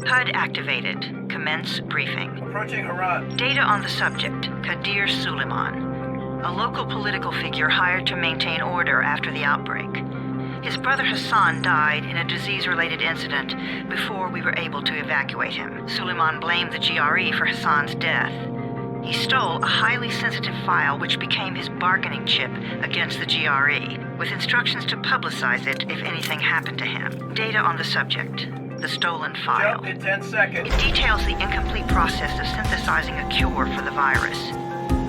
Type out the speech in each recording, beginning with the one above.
HUD activated. Commence briefing. Approaching Harad. Data on the subject, Kadir Suleiman, a local political figure hired to maintain order after the outbreak. His brother Hassan died in a disease-related incident before we were able to evacuate him. Suleiman blamed the GRE for Hassan's death. He stole a highly sensitive file which became his bargaining chip against the GRE, with instructions to publicize it if anything happened to him. Data on the subject, the stolen file. Jump in 10 seconds. It details the incomplete process of synthesizing a cure for the virus.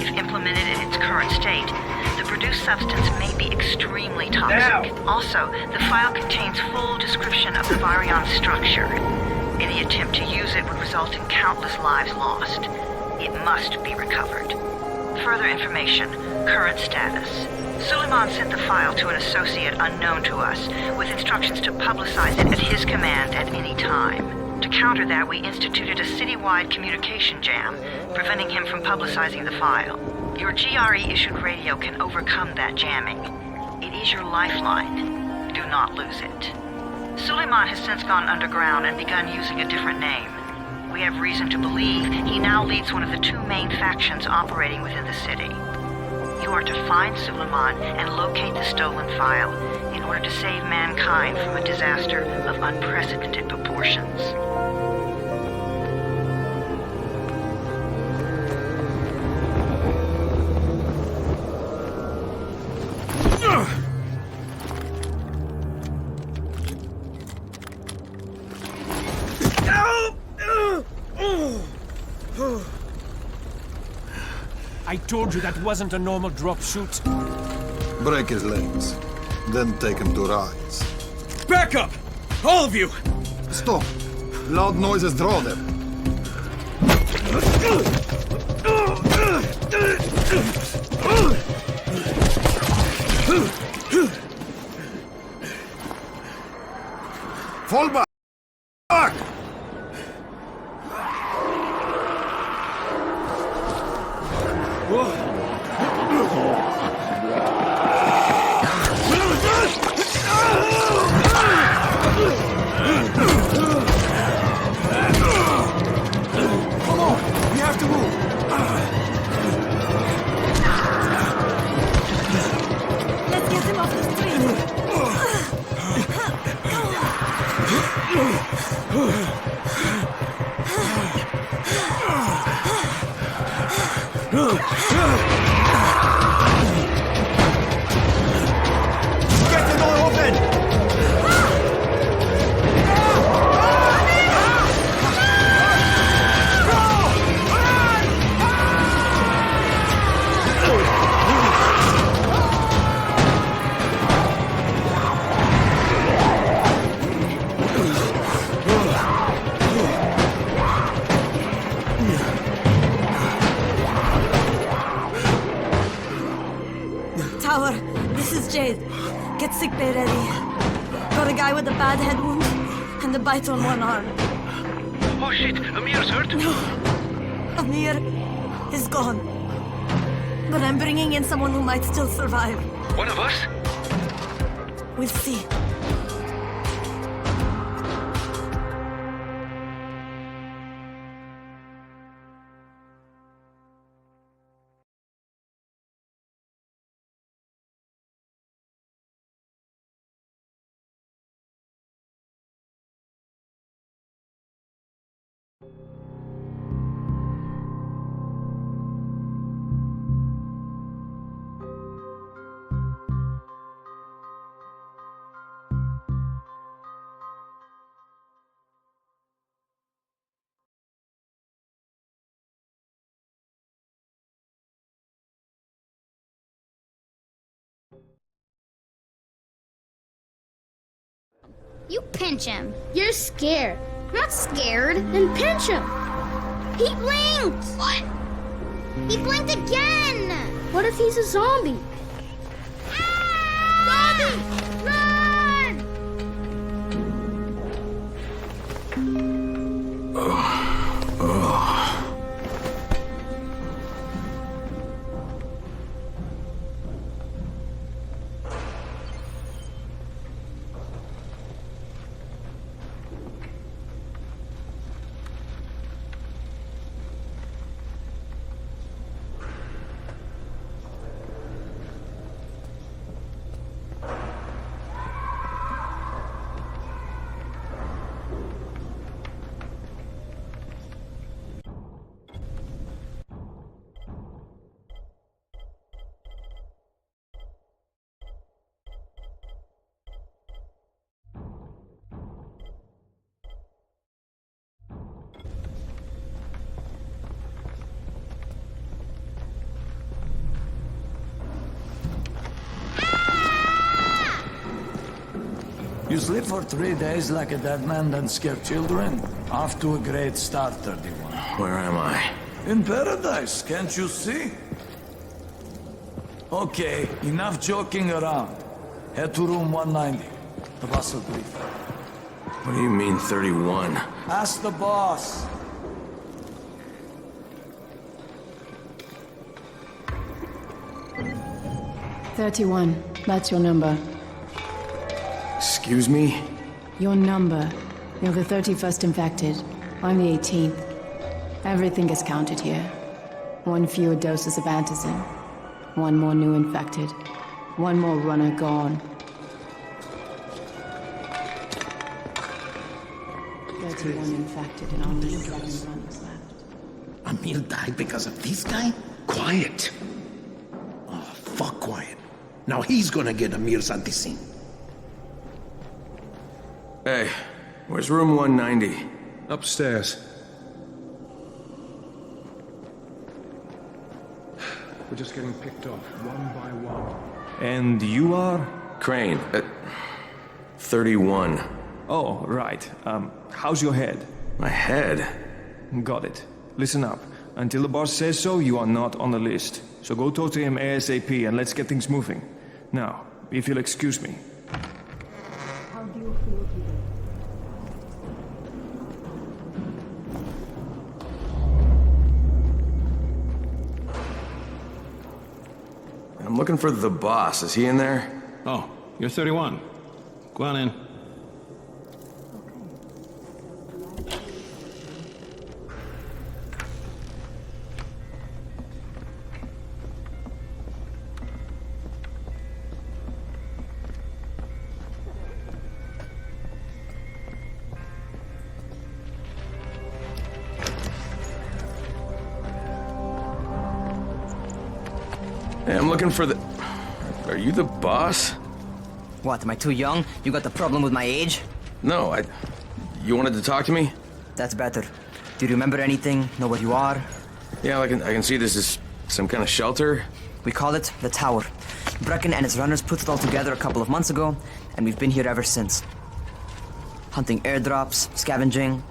If implemented in its current state, the produced substance may be extremely toxic. Now. Also, the file contains full description of the virion structure. Any attempt to use it would result in countless lives lost. It must be recovered. Further information, current status. Suleiman sent the file to an associate unknown to us, with instructions to publicize it at his command at any time. To counter that, we instituted a citywide communication jam, preventing him from publicizing the file. Your GRE-issued radio can overcome that jamming. It is your lifeline. Do not lose it. Suleiman has since gone underground and begun using a different name. We have reason to believe he now leads one of the two main factions operating within the city. You are to find Suleiman and locate the stolen file in order to save mankind from a disaster of unprecedented proportions. I told you that wasn't a normal drop shoot. Break his legs. Then take him to Rise. Back up! All of you! Stop! Loud noises draw them. Fall back! Come on! We have to move! Let's get him off the Get the door open! Tower, this is Jade. Get sickbay ready. Got a guy with a bad head wound and a bite on one arm. Oh shit, Amir's hurt? No, Amir is gone. But I'm bringing in someone who might still survive. One of us? We'll see. You pinch him. You're scared. I'm not scared. Then pinch him. He blinked! What? He blinked again! What if he's a zombie? Ah! Zombie! Run! You sleep for 3 days like a dead man, then scare children? Off to a great start, 31. Where am I? In paradise, can't you see? Okay, enough joking around. Head to room 190. The boss will brief. What do you mean, 31? Ask the boss. "31. That's your number. Excuse me? Your number. You're the 31st infected. I'm the 18th. Everything is counted here. 1 fewer doses of antizin. 1 more new infected. 1 more runner gone. 31 infected and only 7 runners left. Amir died because of this guy? Quiet. Oh, fuck quiet. Now he's gonna get Amir's anti-scene. Hey, where's room 190? Upstairs. We're just getting picked off, one by one. And you are? Crane, 31. Oh, right. How's your head? My head? Got it. Listen up. Until the boss says so, you are not on the list. So go talk to him ASAP and let's get things moving. Now, if you'll excuse me. How do you feel today? I'm looking for the boss. Is he in there? Oh, you're 31. Go on in. Hey, I'm looking for the... Are you the boss? What, am I too young? You got the problem with my age? No, You wanted to talk to me? That's better. Do you remember anything? Know what you are? Yeah, I can see this is some kind of shelter. We call it the Tower. Brecken and his runners put it all together a couple of months ago, and we've been here ever since. Hunting airdrops, scavenging,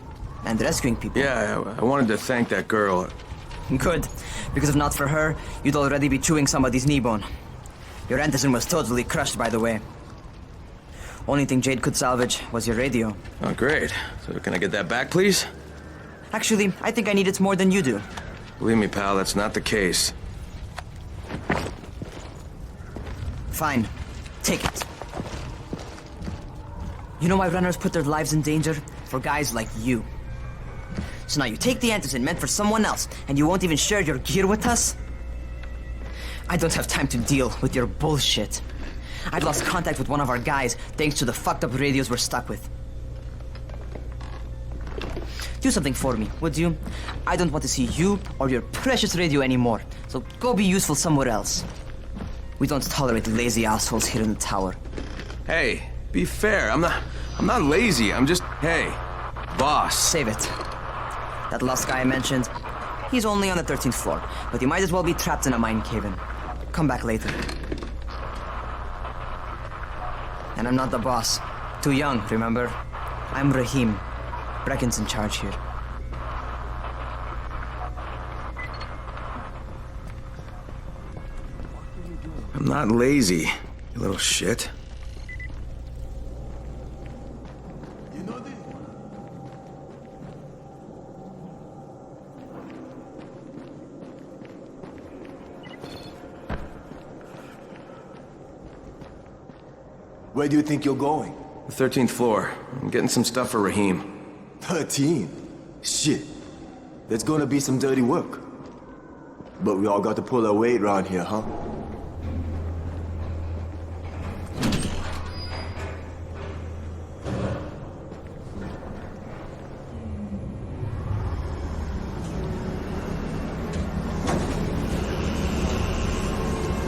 and rescuing people. Yeah, I wanted to thank that girl. Good, because if not for her, you'd already be chewing somebody's knee bone. Your antizin was totally crushed, by the way. Only thing Jade could salvage was your radio. Oh, great. So can I get that back, please? Actually, I think I need it more than you do. Believe me, pal, that's not the case. Fine. Take it. You know why runners put their lives in danger? For guys like you. So now you take the antizin meant for someone else, and you won't even share your gear with us? I don't have time to deal with your bullshit. I'd lost contact with one of our guys thanks to the fucked up radios we're stuck with. Do something for me, would you? I don't want to see you or your precious radio anymore, so go be useful somewhere else. We don't tolerate lazy assholes here in the tower. Hey, be fair. I'm not lazy. I'm just... Hey, boss. Save it. That last guy I mentioned, he's only on the 13th floor, but he might as well be trapped in a mine cave-in. Come back later. And I'm not the boss. Too young, remember? I'm Rahim. Brecken's in charge here. I'm not lazy, you little shit. You know this? Where do you think you're going? The 13th floor. I'm getting some stuff for Rahim. 13? Shit. There's gonna be some dirty work. But we all got to pull our weight around here, huh?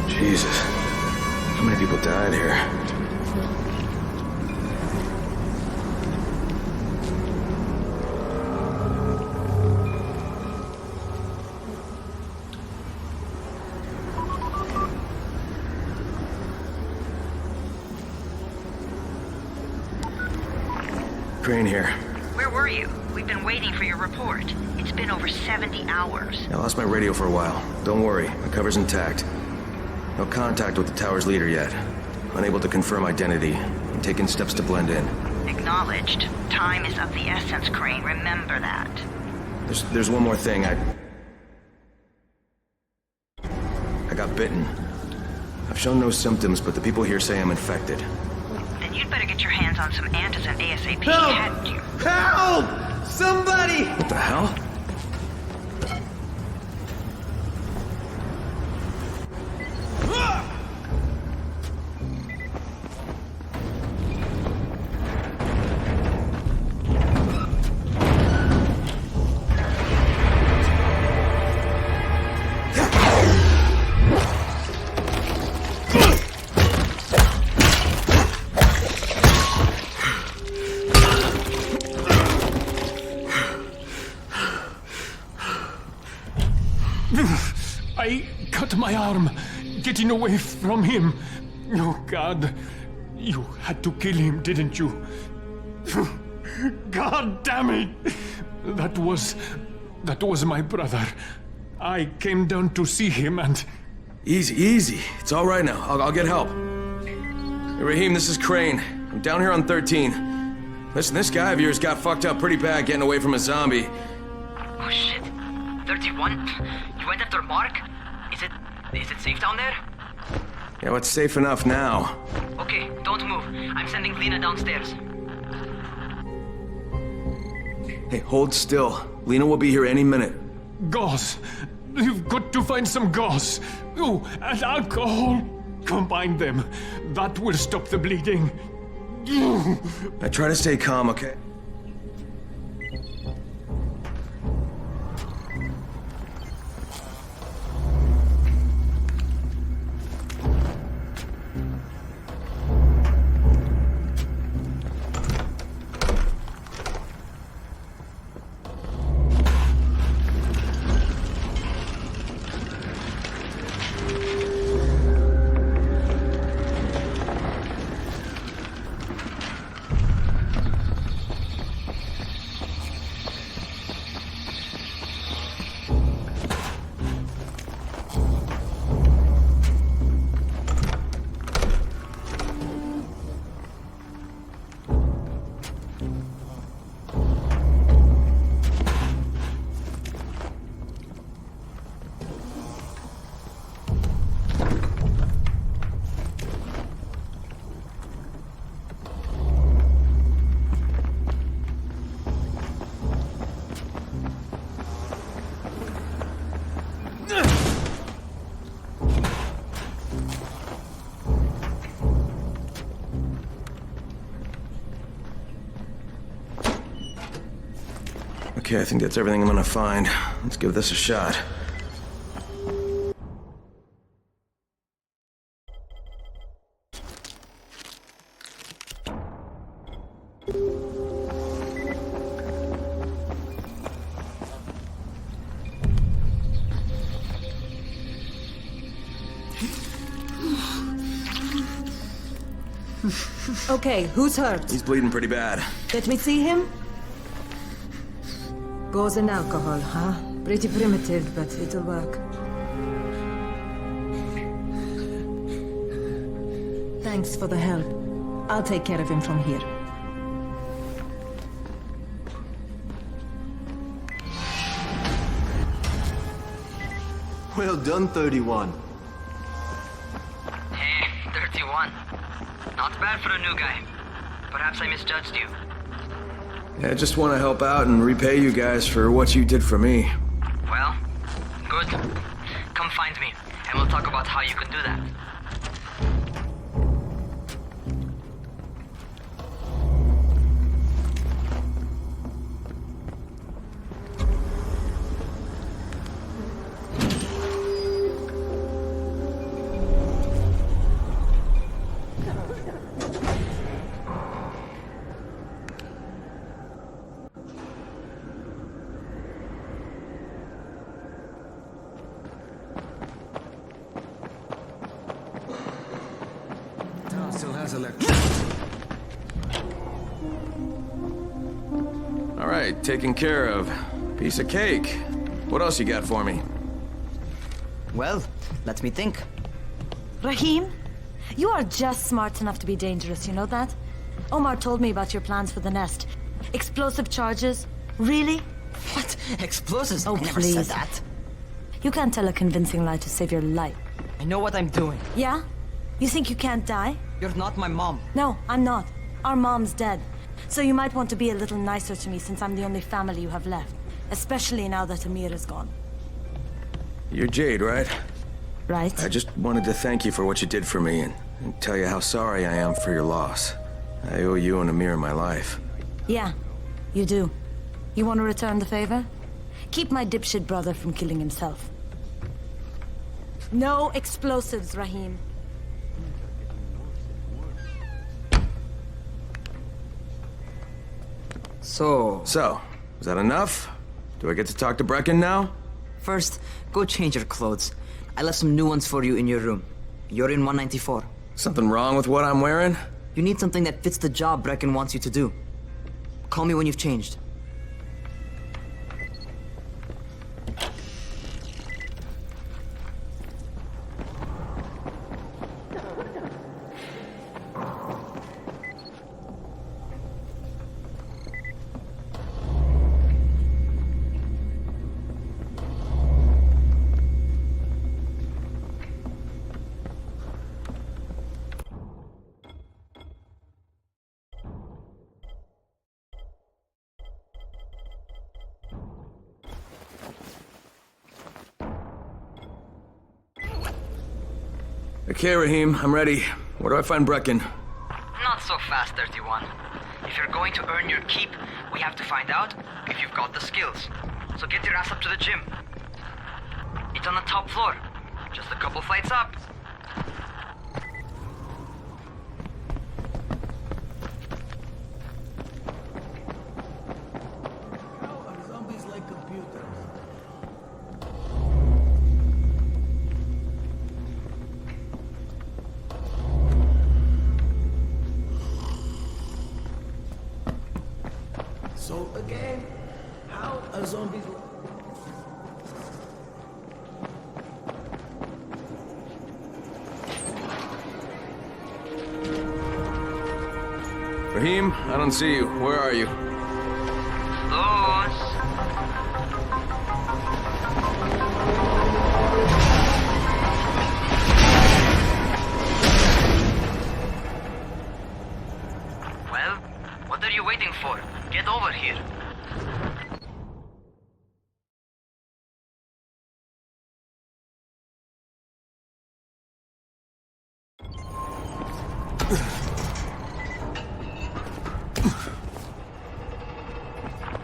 Jesus. How many people died here? Crane here. Where were you? We've been waiting for your report. It's been over 70 hours. I lost my radio for a while. Don't worry, my cover's intact. No contact with the tower's leader yet. Unable to confirm identity. I'm taking steps to blend in. Acknowledged. Time is of the essence, Crane. Remember that. There's one more thing. I got bitten. I've shown no symptoms, but the people here say I'm infected. Then you'd better get your hands on some antizin ASAP. Help! Hadn't you? Help! Somebody! What the hell? I cut my arm getting away from him. Oh, God. You had to kill him, didn't you? God damn it! That was my brother. I came down to see him and... Easy. It's all right now. I'll get help. Hey, Raheem, this is Crane. I'm down here on 13. Listen, this guy of yours got fucked up pretty bad getting away from a zombie. Oh shit. 31? You went after Mark? Is it safe down there? Yeah, well, it's safe enough now. Okay, don't move. I'm sending Lena downstairs. Hey, hold still. Lena will be here any minute. Gauze. You've got to find some gauze. Oh, and alcohol. Combine them. That will stop the bleeding. I try to stay calm, okay? Okay, I think that's everything I'm gonna find. Let's give this a shot. Okay, who's hurt? He's bleeding pretty bad. Let me see him. Gauze and alcohol, huh? Pretty primitive, but it'll work. Thanks for the help. I'll take care of him from here. Well done, 31. Hey, 31. Not bad for a new guy. Perhaps I misjudged you. Yeah, I just want to help out and repay you guys for what you did for me. Well, good. Come find me, and we'll talk about how you can do that. Still has electricity. All right, taken care of. Piece of cake. What else you got for me? Well, let me think. Rahim, you are just smart enough to be dangerous, you know that? Omar told me about your plans for the nest. Explosive charges? Really? What? Explosives? Oh, I never please. said that. You can't tell a convincing lie to save your life. I know what I'm doing. Yeah? You think you can't die? You're not my mom. No, I'm not. Our mom's dead. So you might want to be a little nicer to me since I'm the only family you have left. Especially now that Amir is gone. You're Jade, right? Right. I just wanted to thank you for what you did for me and tell you how sorry I am for your loss. I owe you and Amir my life. Yeah, you do. You want to return the favor? Keep my dipshit brother from killing himself. No explosives, Rahim. So, is that enough? Do I get to talk to Brecken now? first, go change your clothes. I left some new ones for you in your room. You're in 194. Something wrong with what I'm wearing? You need something that fits the job Brecken wants you to do. Call me when you've changed. Okay, Rahim, I'm ready. Where do I find Brecken? Not so fast, 31. If you're going to earn your keep, we have to find out if you've got the skills. So get your ass up to the gym. It's on the top floor. Just a couple flights up. Zombies like computers. So again, how are zombies? Rahim, I don't see you. Where are you? Those. Well, what are you waiting for? Get over here.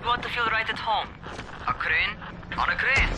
You want to feel right at home. A crane on a crane.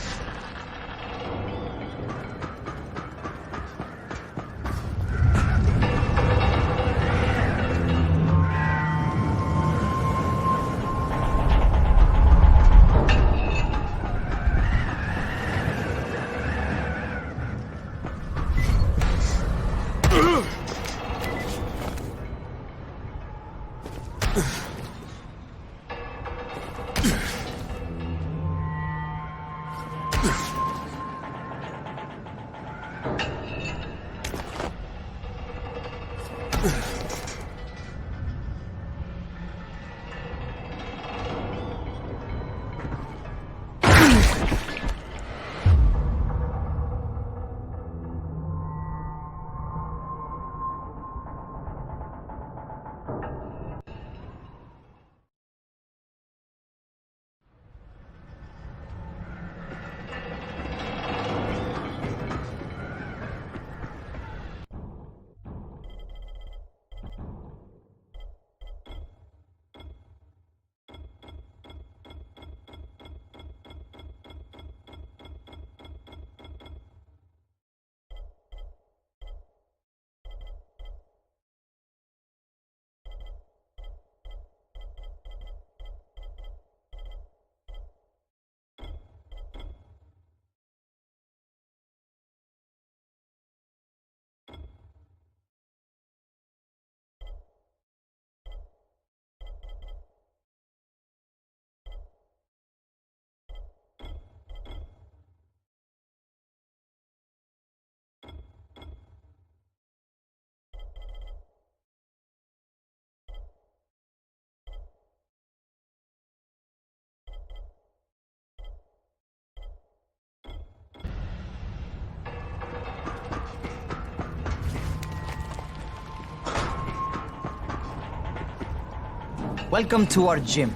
Welcome to our gym.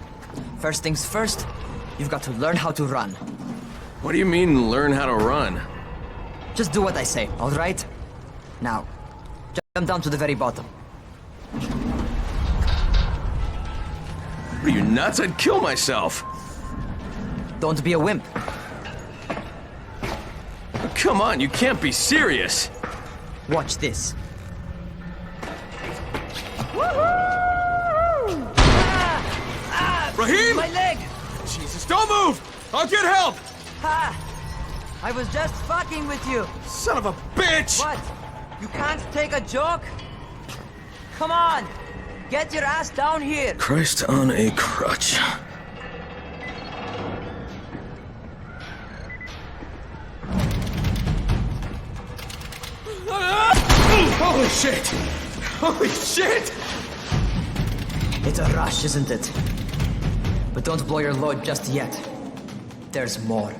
First things first, you've got to learn how to run. What do you mean, learn how to run? Just do what I say, all right? Now, jump down to the very bottom. Are you nuts? I'd kill myself. Don't be a wimp. Come on, you can't be serious. Watch this. Rahim! My leg! Jesus, don't move! I'll get help! Ha! I was just fucking with you. Son of a bitch! What? You can't take a joke? Come on! Get your ass down here! Christ on a crutch. Holy shit! Holy shit! It's a rush, isn't it? But don't blow your load just yet. There's more.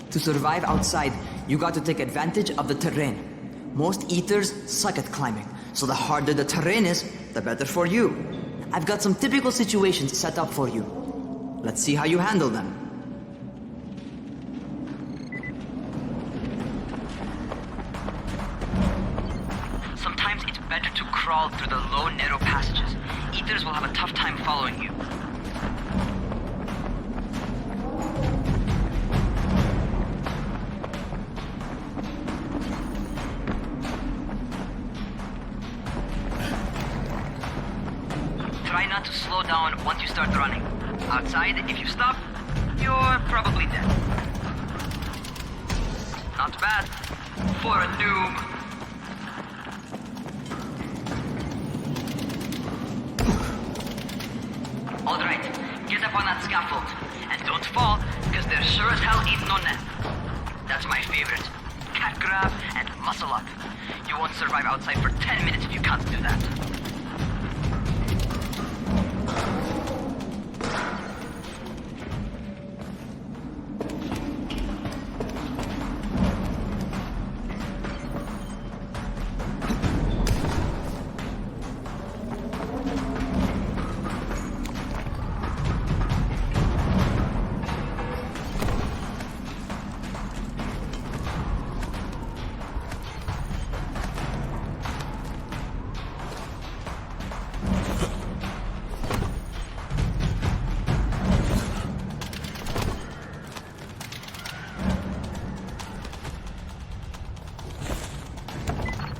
To survive outside, you got to take advantage of the terrain. Most eaters suck at climbing, so the harder the terrain is, the better for you. I've got some typical situations set up for you. Let's see how you handle them. Sometimes it's better to crawl through the low, narrow passages. Eaters will have a tough time following you. Try not to slow down once you start running. Outside, if you stop, you're probably dead. Not bad for a noob. All right, get up on that scaffold. And don't fall, because there sure as hell ain't no net. That's my favorite. Cat grab and muscle up. You won't survive outside for 10 minutes if you can't do that.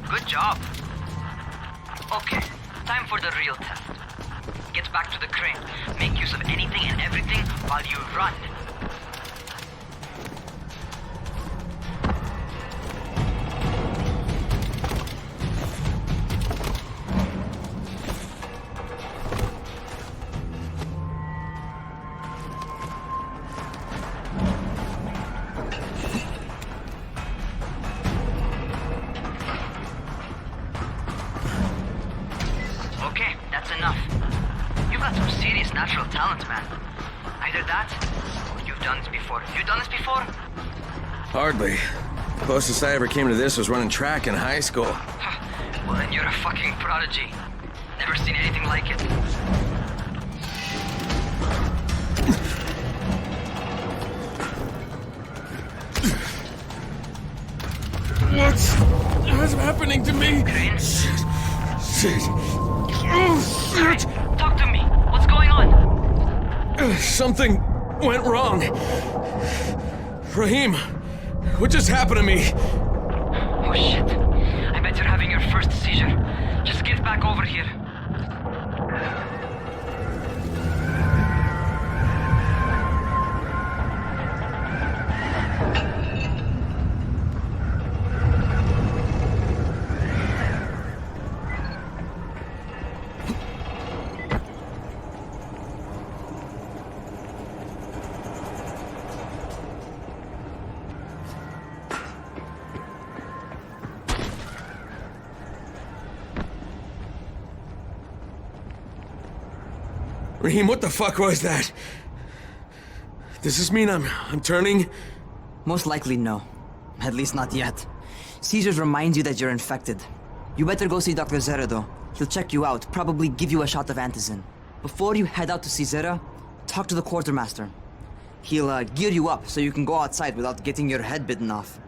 Good job. Okay, time for the real test. Get back to the crane. Make use of anything and everything while you run. Okay, that's enough. You've got some serious natural talent, man. Either that, or you've done this before. You done this before? Hardly. Closest I ever came to this was running track in high school. Well, then you're a fucking prodigy. Never seen anything like it. What's happening to me? Crane? Shit. Oh, shit. Talk to me. What's going on? Something went wrong. Rahim, what just happened to me? Oh shit. I bet you're having your first seizure. Just get back over here. Rahim, what the fuck was that? Does this mean I'm turning? Most likely no. At least not yet. Seizures remind you that you're infected. You better go see Dr. Zeredo. He'll check you out, probably give you a shot of antizin. before you head out to see Zera, talk to the quartermaster. He'll gear you up so you can go outside without getting your head bitten off.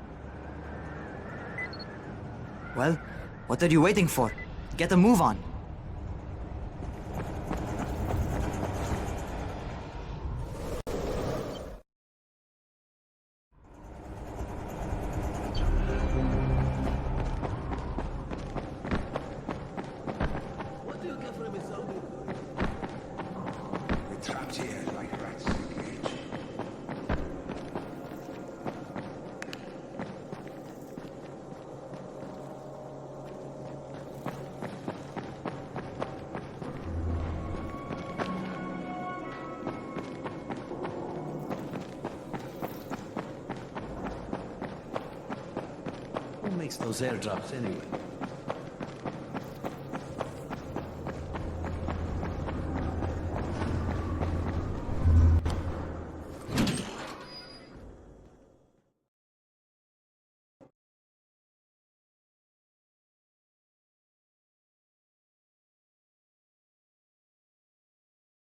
Well, what are you waiting for? Get a move on. Who makes those airdrops anyway?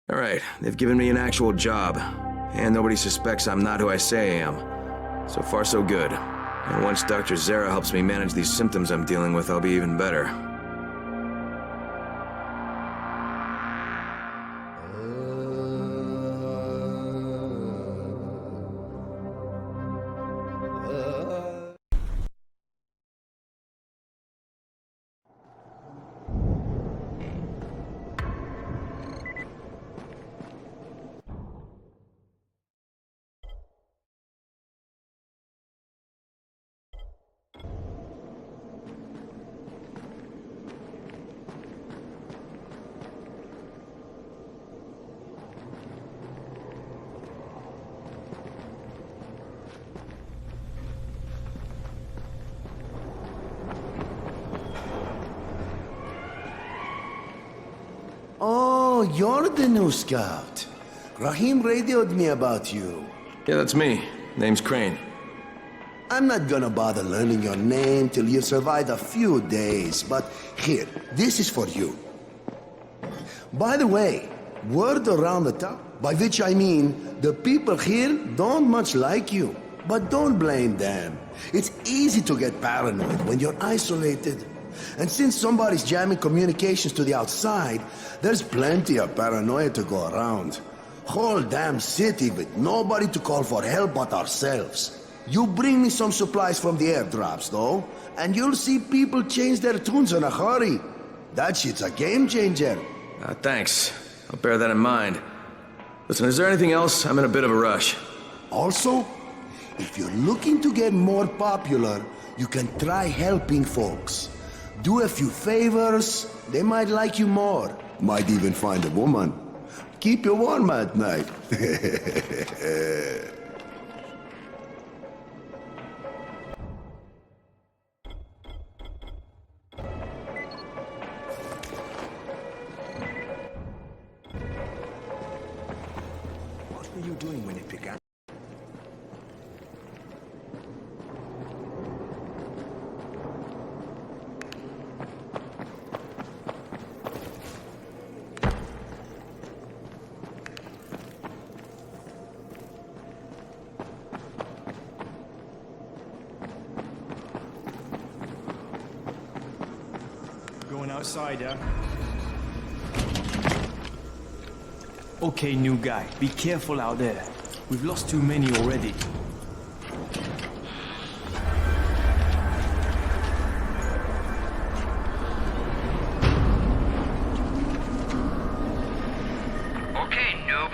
All right, they've given me an actual job, and nobody suspects I'm not who I say I am. So far, so good. And once Dr. Zera helps me manage these symptoms I'm dealing with, I'll be even better. Oh, you're the new scout. Rahim radioed me about you. Yeah, that's me. Name's Crane. I'm not gonna bother learning your name till you've survived a few days, but here, this is for you. By the way, word around the top, by which I mean the people here don't much like you. But don't blame them. It's easy to get paranoid when you're isolated. And since somebody's jamming communications to the outside, there's plenty of paranoia to go around. Whole damn city with nobody to call for help but ourselves. You bring me some supplies from the airdrops, though, and you'll see people change their tunes in a hurry. That shit's a game changer. Thanks. I'll bear that in mind. Listen, is there anything else? I'm in a bit of a rush. Also, if you're looking to get more popular, you can try helping folks. Do a few favors, they might like you more. Might even find a woman. Keep you warm at night. What were you doing when it began? Going outside, yeah? Okay, new guy. Be careful out there. We've lost too many already. Okay, noob.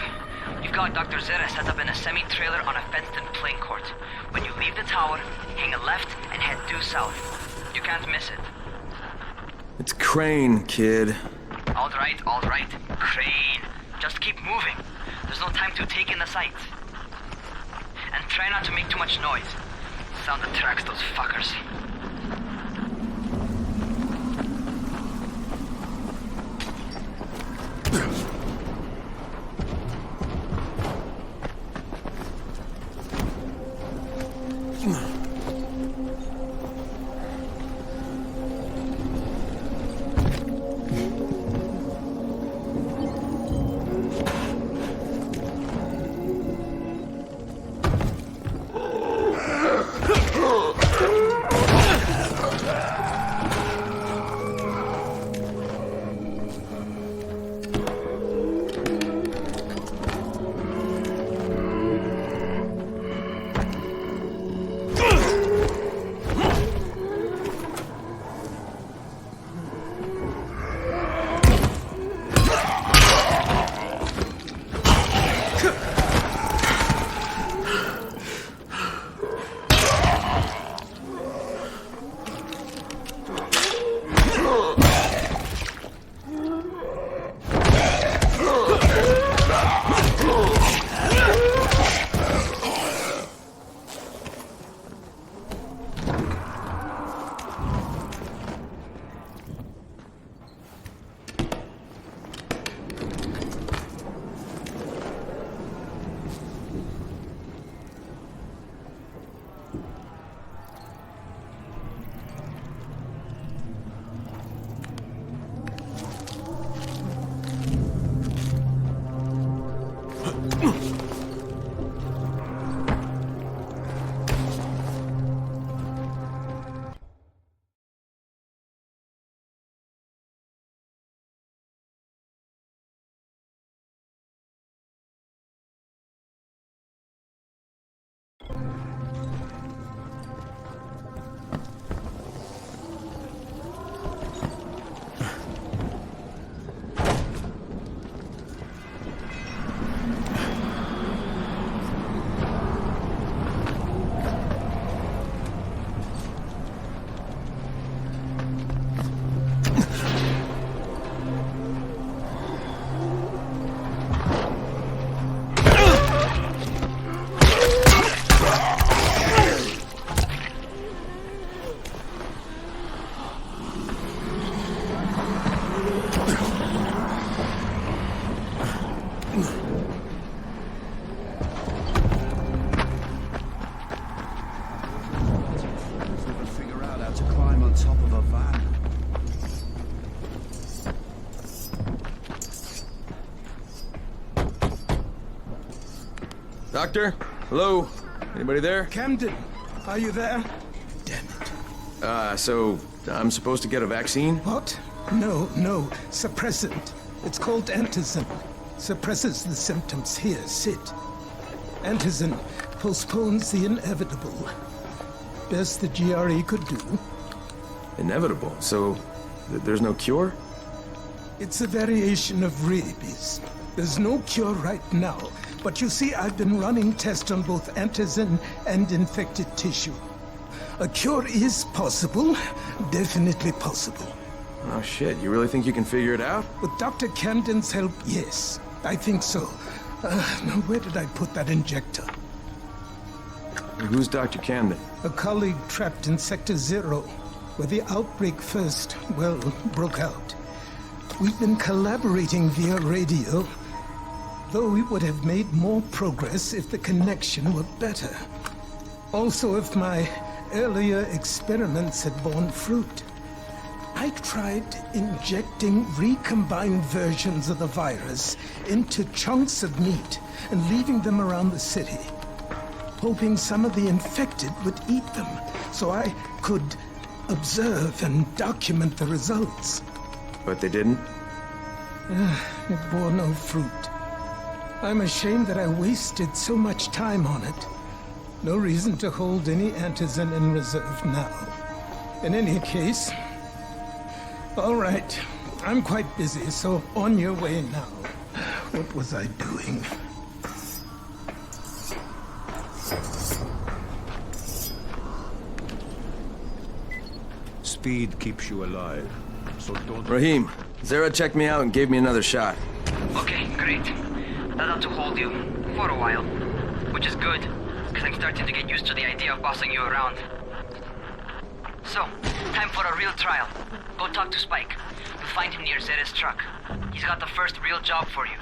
You've got Dr. Zera set up in a semi-trailer on a fenced-in playing court. When you leave the tower, hang a left and head due south. You can't miss it. It's Crane, kid. All right. Crane. Just keep moving. There's no time to take in the sights. And try not to make too much noise. Sound attracts those fuckers. Never figure out how to climb on top of a van. Doctor? Hello? Anybody there? Camden, are you there? So I'm supposed to get a vaccine? What? No, suppressant. It's called Antizin. Suppresses the symptoms. Here, sit. Antizin postpones the inevitable. Best the GRE could do. Inevitable? So there's no cure? It's a variation of rabies. There's no cure right now, but you see, I've been running tests on both Antizin and infected tissue. A cure is possible, definitely possible. Oh shit, you really think you can figure it out? With Dr. Camden's help, yes, I think so. Now where did I put that injector? Who's Dr. Camden? A colleague trapped in Sector Zero, where the outbreak first, well, broke out. We've been collaborating via radio, though we would have made more progress if the connection were better. Also, if my earlier experiments had borne fruit. I tried injecting recombined versions of the virus into chunks of meat and leaving them around the city, hoping some of the infected would eat them so I could observe and document the results. But they didn't? It bore no fruit. I'm ashamed that I wasted so much time on it. No reason to hold any Antizin in reserve now. In any case, all right, I'm quite busy, so on your way now. What was I doing? Speed keeps you alive, so don't... Rahim, Zara checked me out and gave me another shot. Okay, great. That ought to hold you. For a while. Which is good, because I'm starting to get used to the idea of bossing you around. So, time for a real trial. Go talk to Spike. You'll find him near Zera's truck. He's got the first real job for you.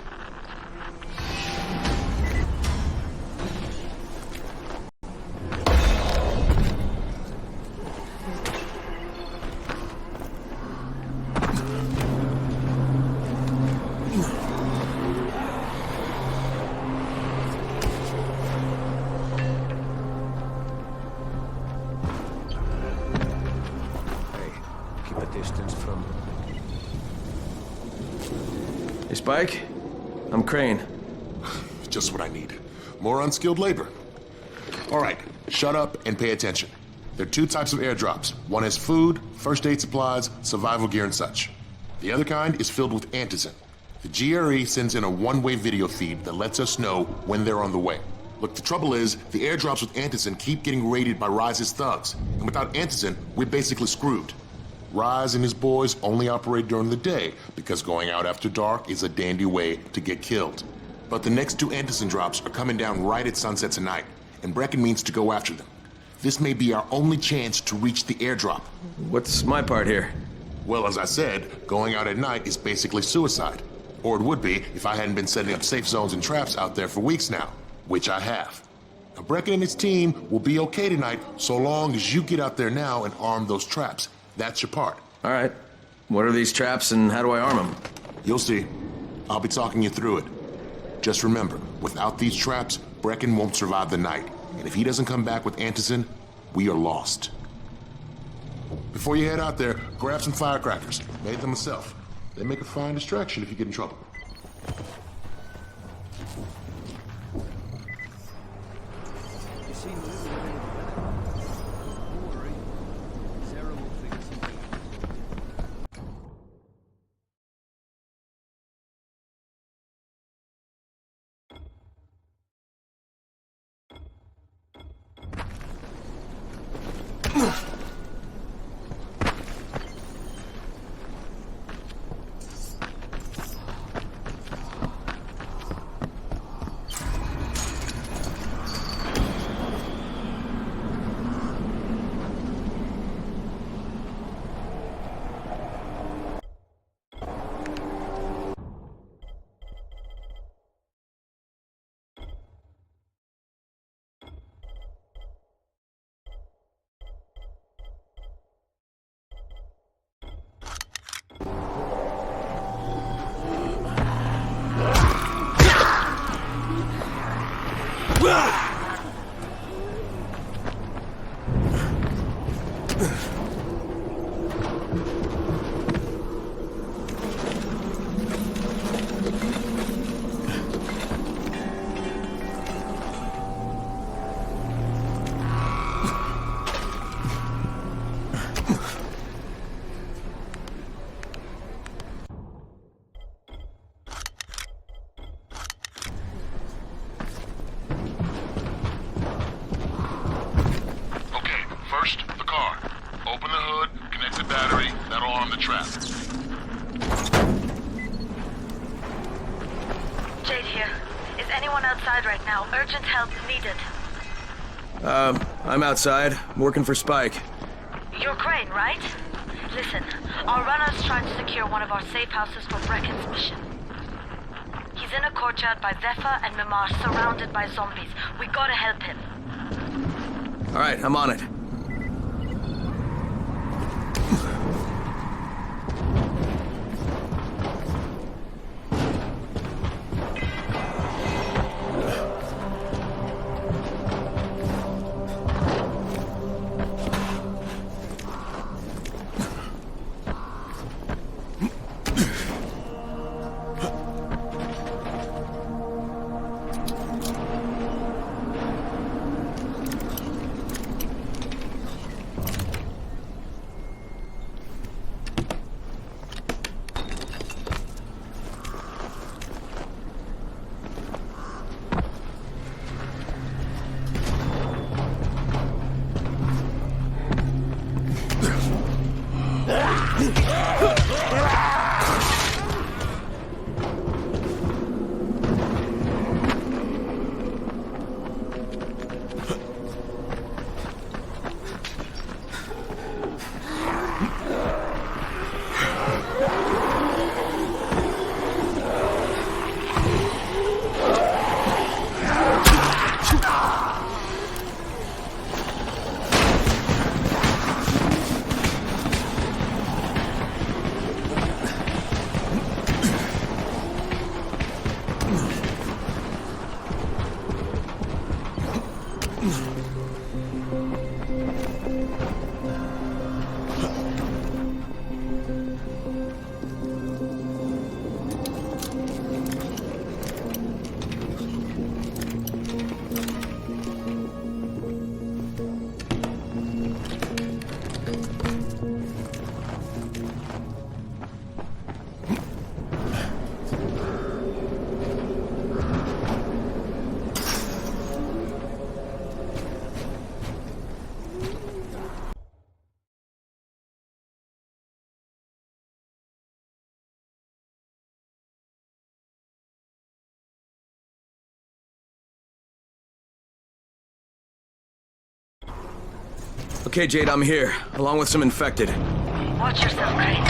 Hey, Spike? I'm Crane. Just what I need. More unskilled labor. All right, shut up and pay attention. There are two types of airdrops. One has food, first aid supplies, survival gear, and such. The other kind is filled with Antizin. The GRE sends in a one-way video feed that lets us know when they're on the way. Look, the trouble is, the airdrops with Antizin keep getting raided by Rise's thugs, and without Antizin, we're basically screwed. Rise and his boys only operate during the day because going out after dark is a dandy way to get killed. But the next two Antizin drops are coming down right at sunset tonight, and Brecken means to go after them. This may be our only chance to reach the airdrop. What's my part here? Well, as I said, going out at night is basically suicide. Or it would be if I hadn't been setting up safe zones and traps out there for weeks now, which I have. Now, Brecken and his team will be okay tonight so long as you get out there now and arm those traps. That's your part. All right. What are these traps and how do I arm them? You'll see. I'll be talking you through it. Just remember, without these traps, Brecken won't survive the night. And if he doesn't come back with Antizin, we are lost. Before you head out there, grab some firecrackers. Made them myself. They make a fine distraction if you get in trouble. Okay, first, the car. Open the hood, connect the battery, that'll arm the trap. Jade here. Is anyone outside right now? Urgent help needed. I'm outside, working for Spike. You're Crane, right? Listen, our runner's trying to secure one of our safe houses for Brecken's mission. He's in a courtyard by Zephyr and Mimar, surrounded by zombies. We gotta help him. Alright, I'm on it. Okay, Jade, I'm here, along with some infected. Watch yourself, Crane.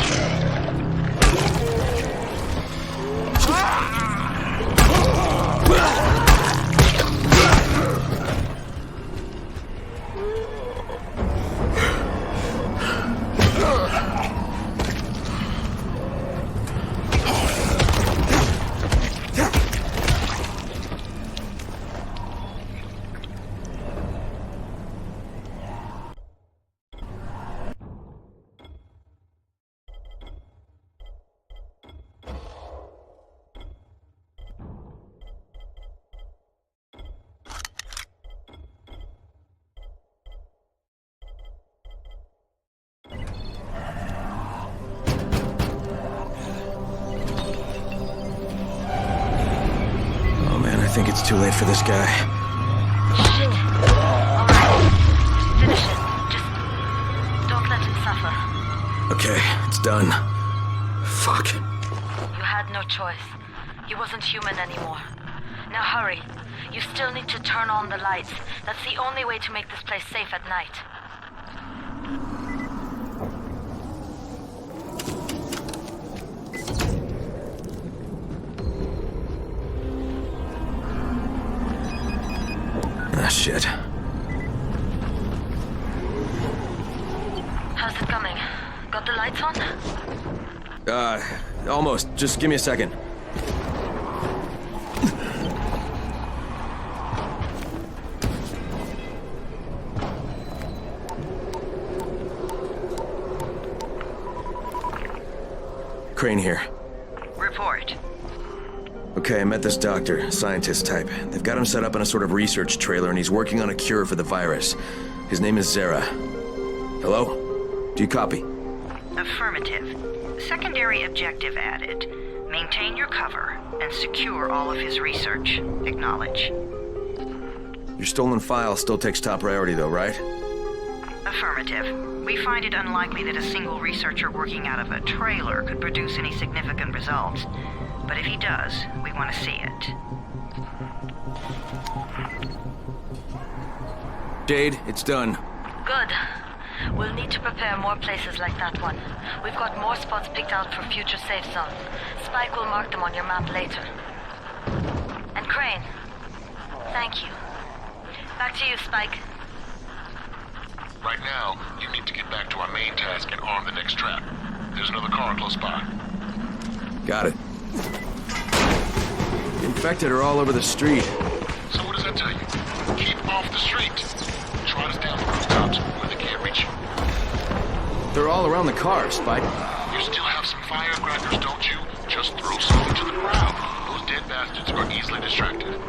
I think it's too late for this guy. Shit. Alright. Finish it. Just don't let him suffer. Okay, it's done. Fuck. You had no choice. He wasn't human anymore. Now hurry. You still need to turn on the lights. That's the only way to make this place safe at night. Ah, shit. How's it coming? Got the lights on? Almost. Just give me a second. Crane here. Report. Okay, I met this doctor, scientist type. They've got him set up in a sort of research trailer, and he's working on a cure for the virus. His name is Zere. Hello? Do you copy? Affirmative. Secondary objective added. Maintain your cover and secure all of his research. Acknowledge. Your stolen file still takes top priority though, right? Affirmative. We find it unlikely that a single researcher working out of a trailer could produce any significant results. But if he does, we want to see it. Jade, it's done. Good. We'll need to prepare more places like that one. We've got more spots picked out for future safe zones. Spike will mark them on your map later. And Crane, thank you. Back to you, Spike. Right now, you need to get back to our main task and arm the next trap. There's another car close by. Got it. The infected are all over the street. So what does that tell you? Keep off the street. Try to stay on the rooftops where they can't reach you. They're all around the car, Spike. You still have some firecrackers, don't you? Just throw some into the crowd. Those dead bastards are easily distracted.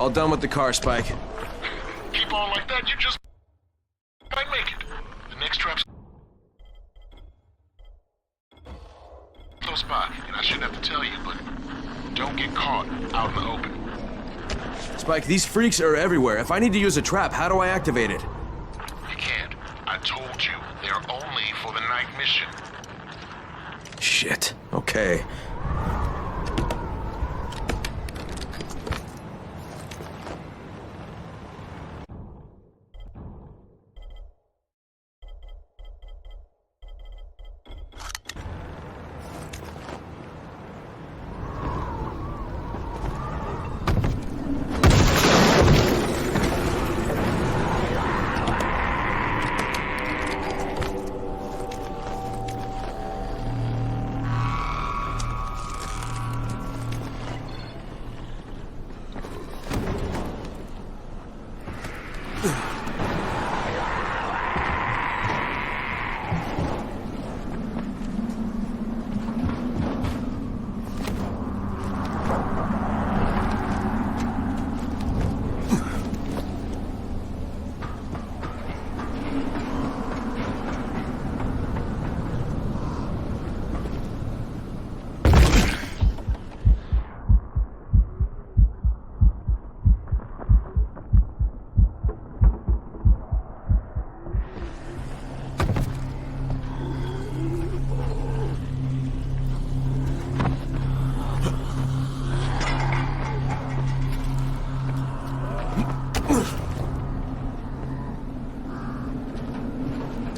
All done with the car, Spike. Keep on like that, you just might make it. The next trap's close by, and I shouldn't have to tell you, but don't get caught out in the open. Spike, these freaks are everywhere. If I need to use a trap, how do I activate it? You can't. I told you, they're only for the night mission. Shit. Okay.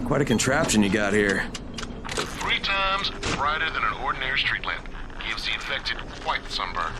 Quite a contraption you got here. 3 times brighter than an ordinary street lamp. Gives the infected quite the sunburn.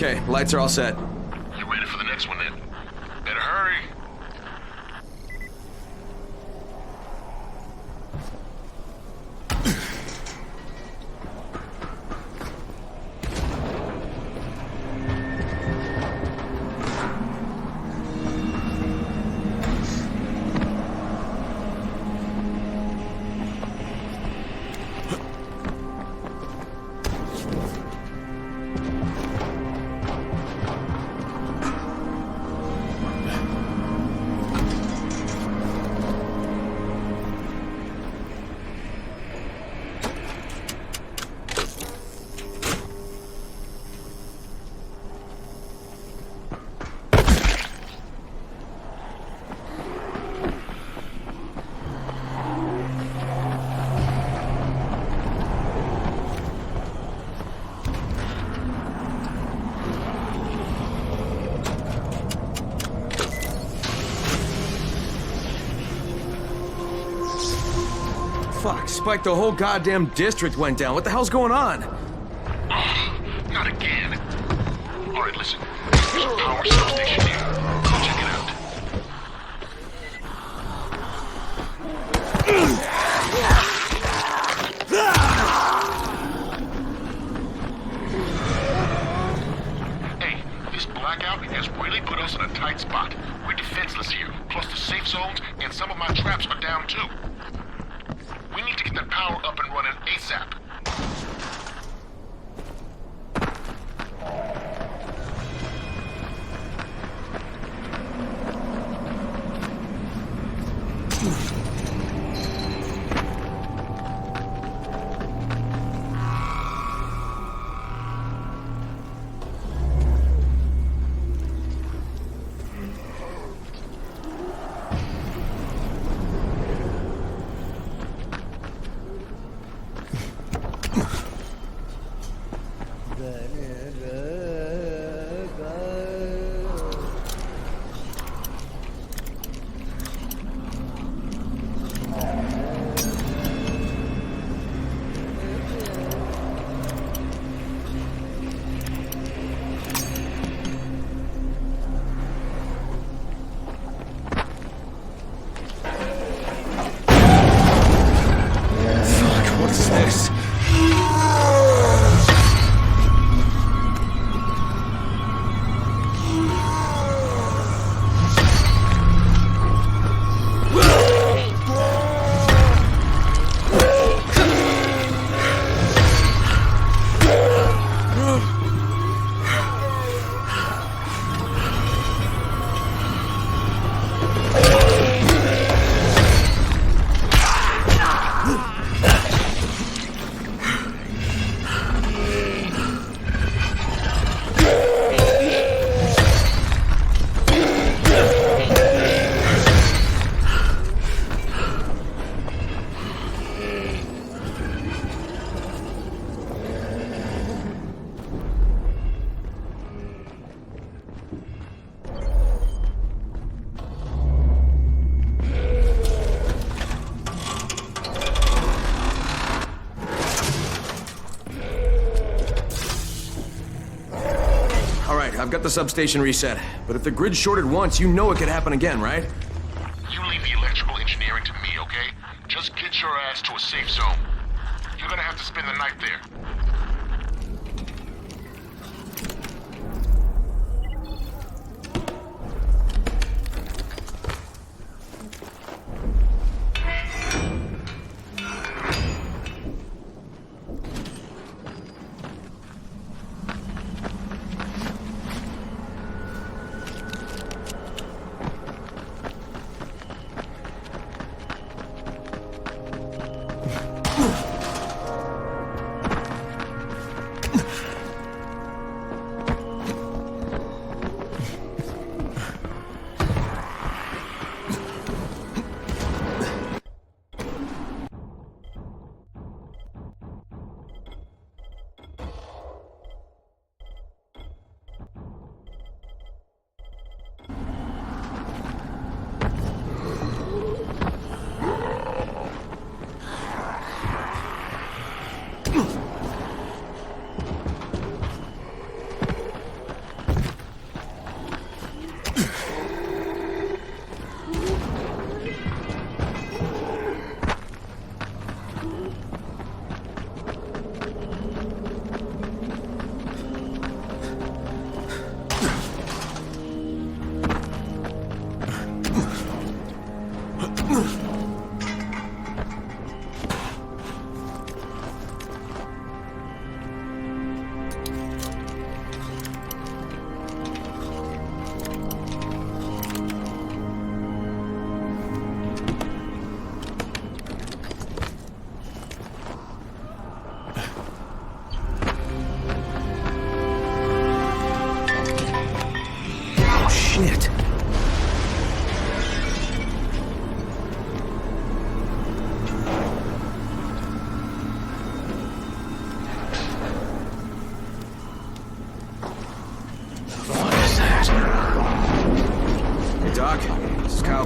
Okay, lights are all set. You ready for the next one then? Better hurry. Fuck, Spike, the whole goddamn district went down. What the hell's going on? Not again. All right, listen. There's a power substation here. Go check it out. Hey, this blackout has really put us in a tight spot. We're defenseless here. Plus the safe zones and some of my traps are down too. We need to get that power up and running ASAP. I've got the substation reset, but if the grid shorted once, you know it could happen again, right? You leave the electrical engineering to me, okay? Just get your ass to a safe zone. You're gonna have to spend the night there.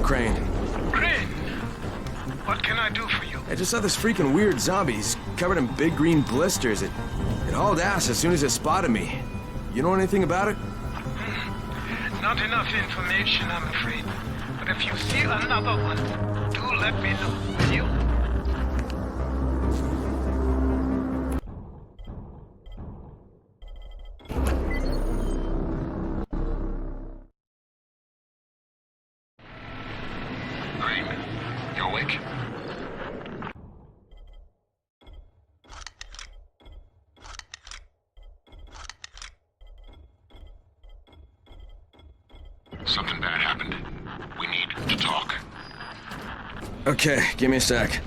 Crane. Crane, what can I do for you? I just saw this freaking weird zombie. He's covered in big green blisters. It hauled ass as soon as it spotted me. You know anything about it? Not enough information, I'm afraid. But if you see another one, do let me know, will you? Crane, you awake? Something bad happened. We need to talk. Okay, give me a sec.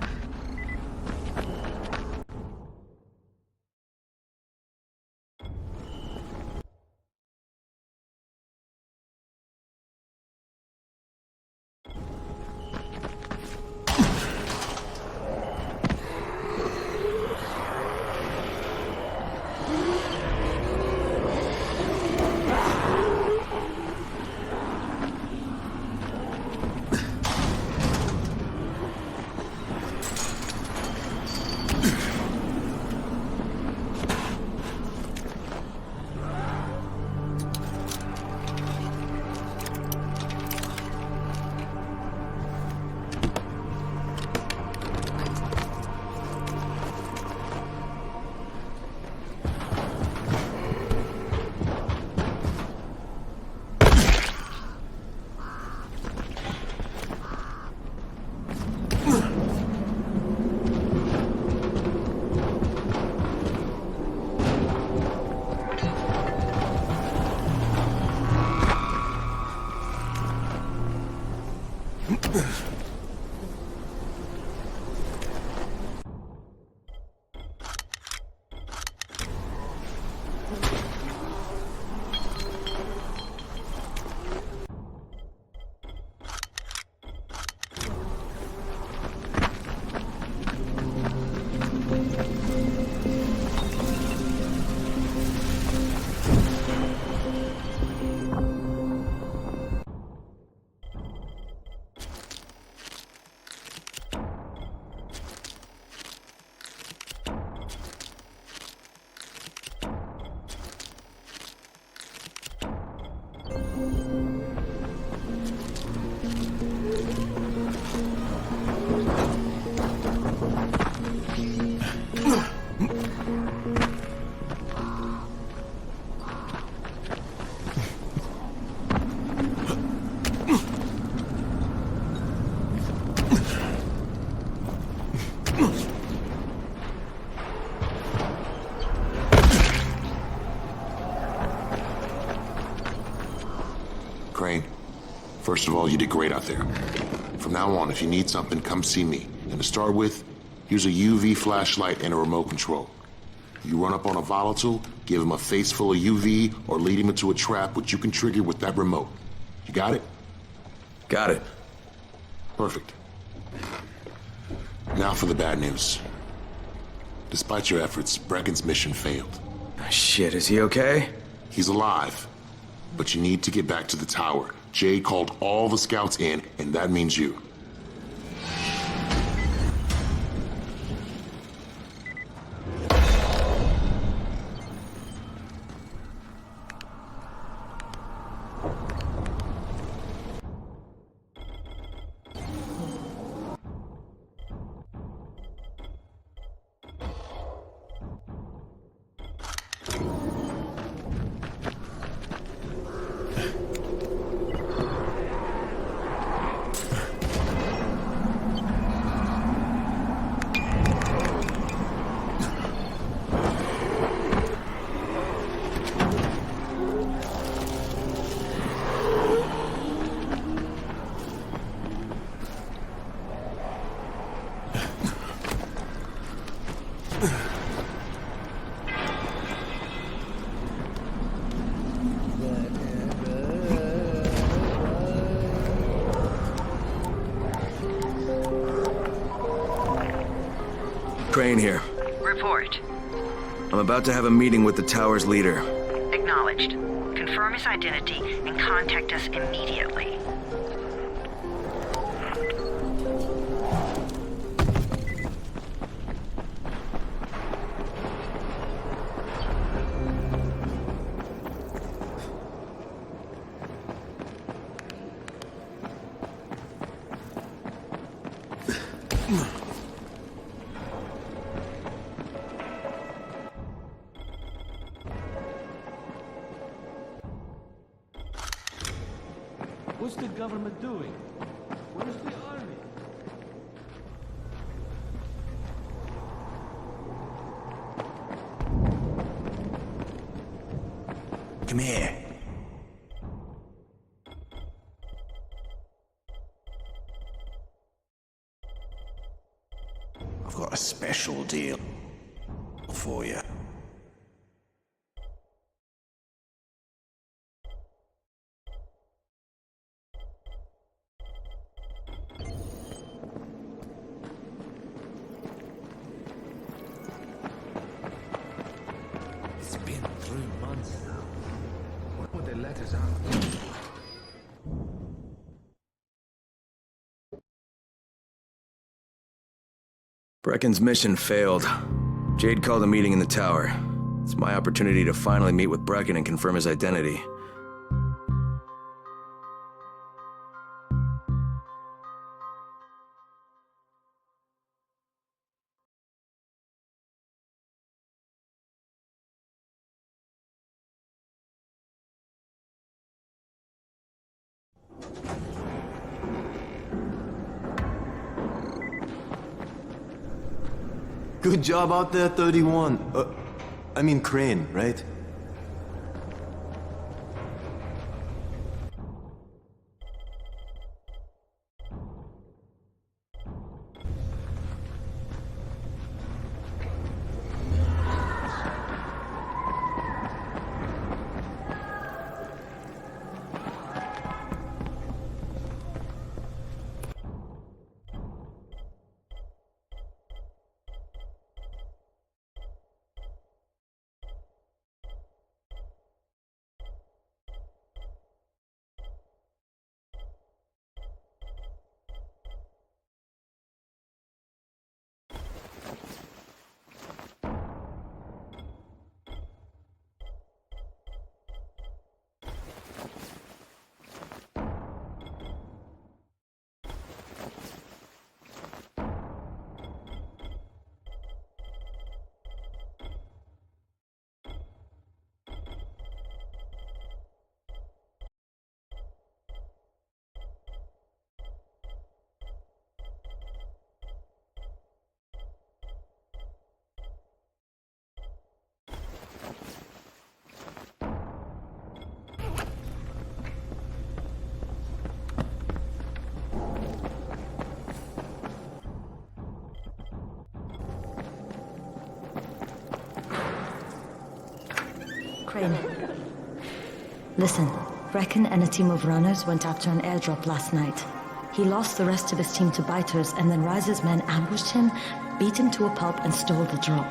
Crane, first of all, you did great out there. From now on, if you need something, come see me. And to start with, use a UV flashlight and a remote control. You run up on a volatile, give him a face full of UV, or lead him into a trap which you can trigger with that remote. You got it? Got it. Perfect. Now for the bad news. Despite your efforts, Brecken's mission failed. Shit, is he okay? He's alive. But you need to get back to the tower. Jade called all the scouts in, and that means you. Crane here. Report. I'm about to have a meeting with the tower's leader. Acknowledged. Confirm his identity and contact us immediately. What's the government doing? Where's the army? Come here. I've got a special deal for you. It's been 3 months now. When were the letters out? Brecken's mission failed. Jade called a meeting in the tower. It's my opportunity to finally meet with Brecken and confirm his identity. Good job out there, 31. I mean Crane, right? Crane. Listen, Brecken and a team of runners went after an airdrop last night. He lost the rest of his team to biters, and then Rise's men ambushed him, beat him to a pulp, and stole the drop.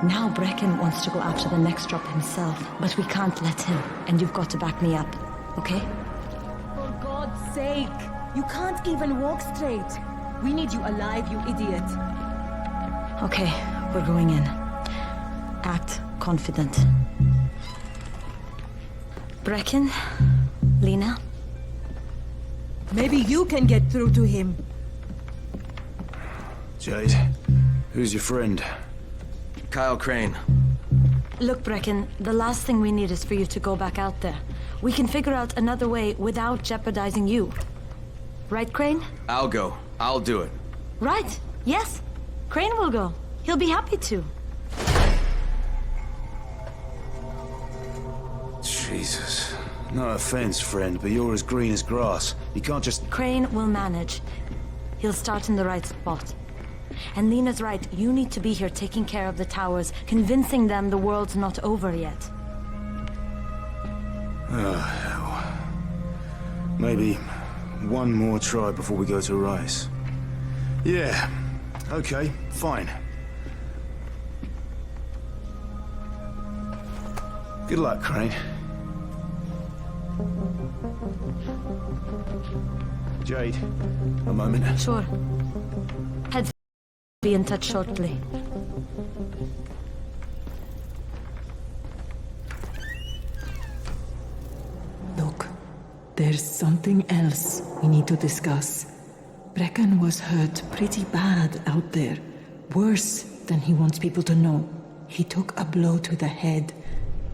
Now Brecken wants to go after the next drop himself, but we can't let him, and you've got to back me up, okay? For God's sake! You can't even walk straight. We need you alive, you idiot. Okay, we're going in. Act confident. Brecken, Lena. Maybe you can get through to him. Jade, who's your friend? Kyle Crane. Look, Brecken, the last thing we need is for you to go back out there. We can figure out another way without jeopardizing you. Right, Crane? I'll go. I'll do it. Right. Yes. Crane will go. He'll be happy to. Jesus. No offense, friend, but you're as green as grass. You can't just... Crane will manage. He'll start in the right spot. And Lena's right, you need to be here taking care of the towers, convincing them the world's not over yet. Oh, hell. Maybe one more try before we go to Rice. Yeah, okay, fine. Good luck, Crane. Jade, a moment. Sure. Heads be in touch shortly. Look, there's something else we need to discuss. Brecken was hurt pretty bad out there. Worse than he wants people to know. He took a blow to the head.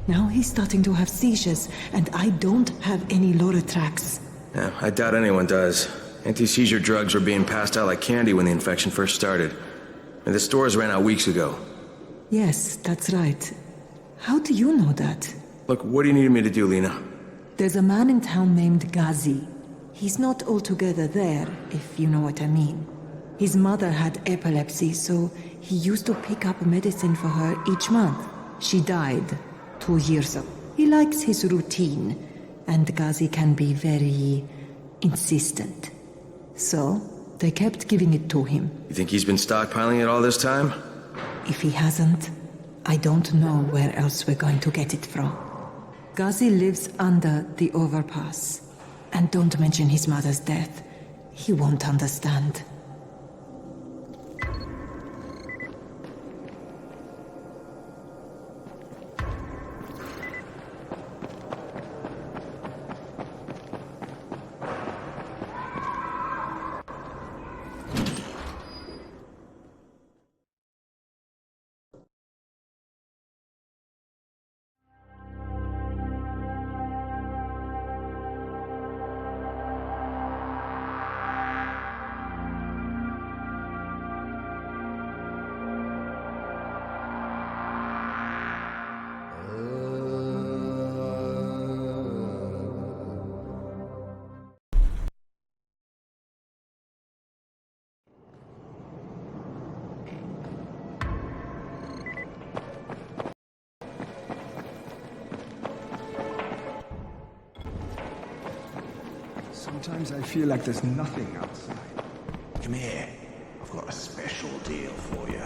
Now he's starting to have seizures, and I don't have any Loratrax. Yeah, I doubt anyone does. Anti-seizure drugs were being passed out like candy when the infection first started. And the stores ran out weeks ago. Yes, that's right. How do you know that? Look, what do you need me to do, Lena? There's a man in town named Ghazi. He's not altogether there, if you know what I mean. His mother had epilepsy, so he used to pick up medicine for her each month. She died 2 years ago. He likes his routine, and Ghazi can be very insistent. So, they kept giving it to him. You think he's been stockpiling it all this time? If he hasn't, I don't know where else we're going to get it from. Ghazi lives under the overpass. And don't mention his mother's death. He won't understand. Sometimes I feel like there's nothing outside. Come here. I've got a special deal for you.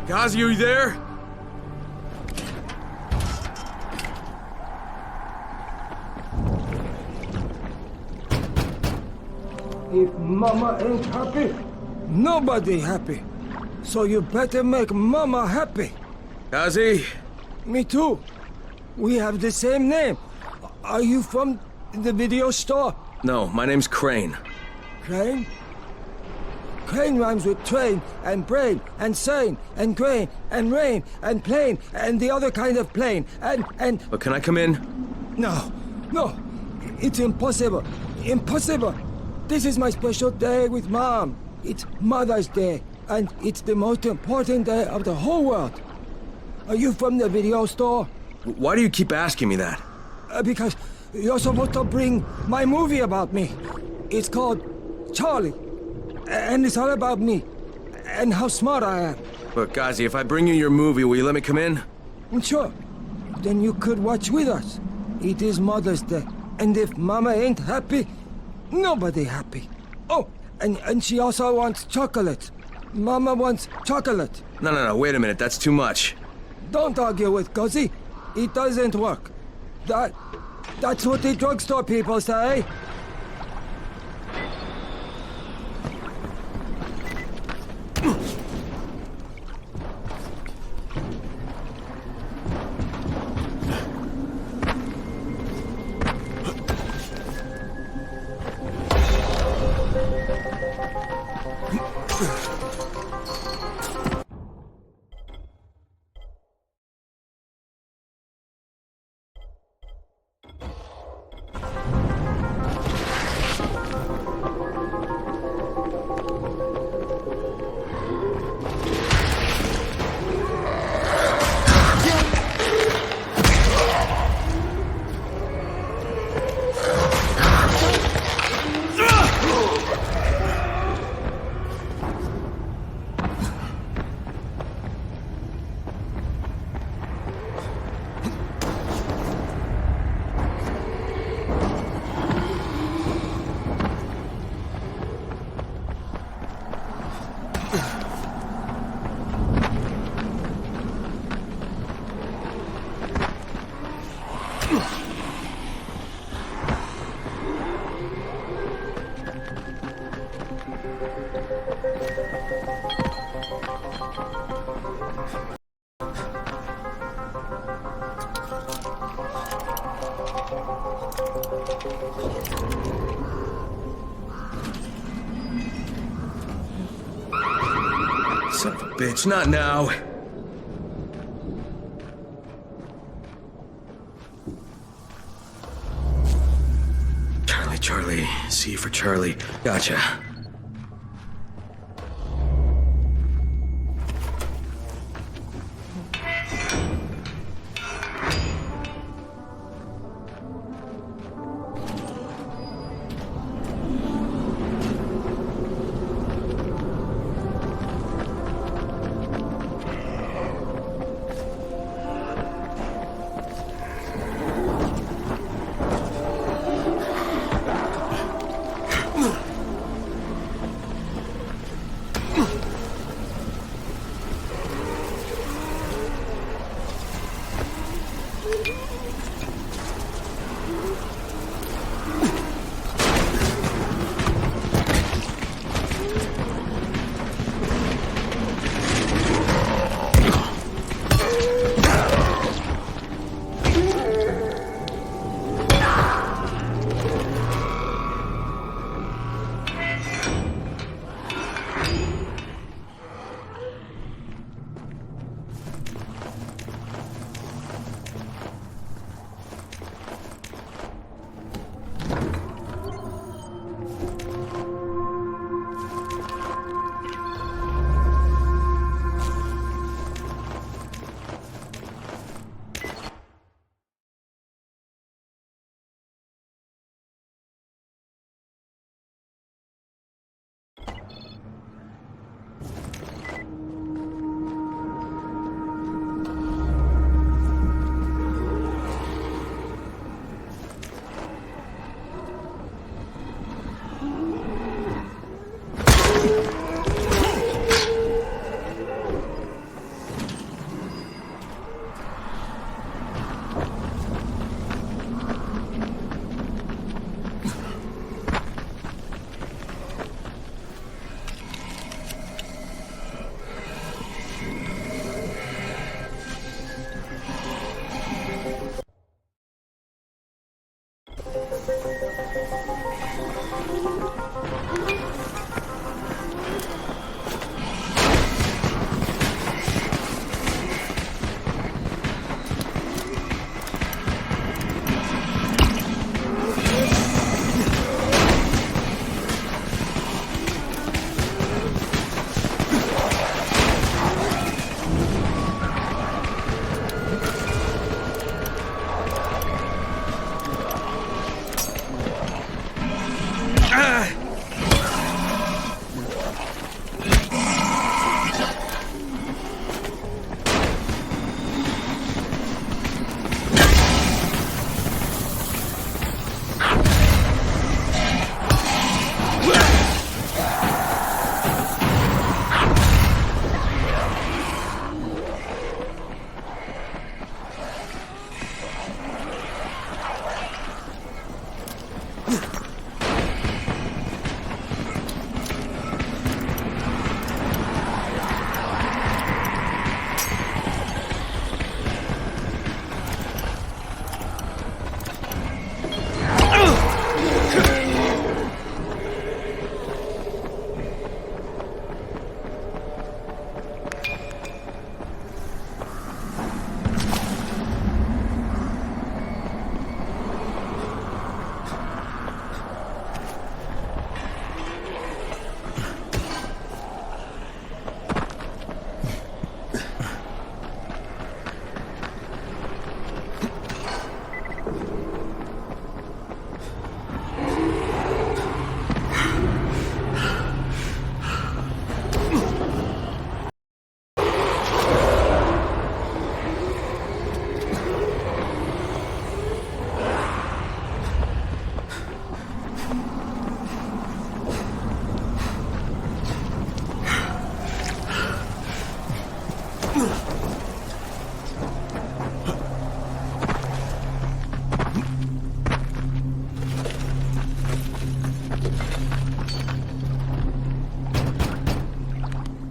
Gazi, are you there? If Mama ain't happy, nobody happy. So you better make Mama happy. Gazi? Me too. We have the same name. Are you from the video store? No, my name's Crane. Crane? Crane rhymes with train, and brain, and sane, and grain, and rain, and plane, and the other kind of plane, and... But can I come in? No, no. It's impossible. Impossible. This is my special day with Mom. It's Mother's Day, and it's the most important day of the whole world. Are you from the video store? Why do you keep asking me that? Because you're supposed to bring my movie about me. It's called Charlie. And it's all about me, and how smart I am. Look, Gazi, if I bring you your movie, will you let me come in? Sure. Then you could watch with us. It is Mother's Day, and if Mama ain't happy, nobody happy. Oh, and she also wants chocolate. Mama wants chocolate. No, wait a minute, that's too much. Don't argue with Gazi. It doesn't work. That's what the drugstore people say. Son of a bitch, not now. Charlie, C for Charlie. Gotcha.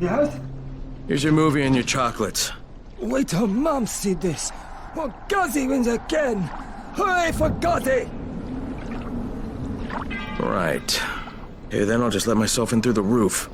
Yes? Here's your movie and your chocolates. Wait till Mom see this. Well, Ghazi wins again. Hooray for Ghazi! Right. Okay, then I'll just let myself in through the roof.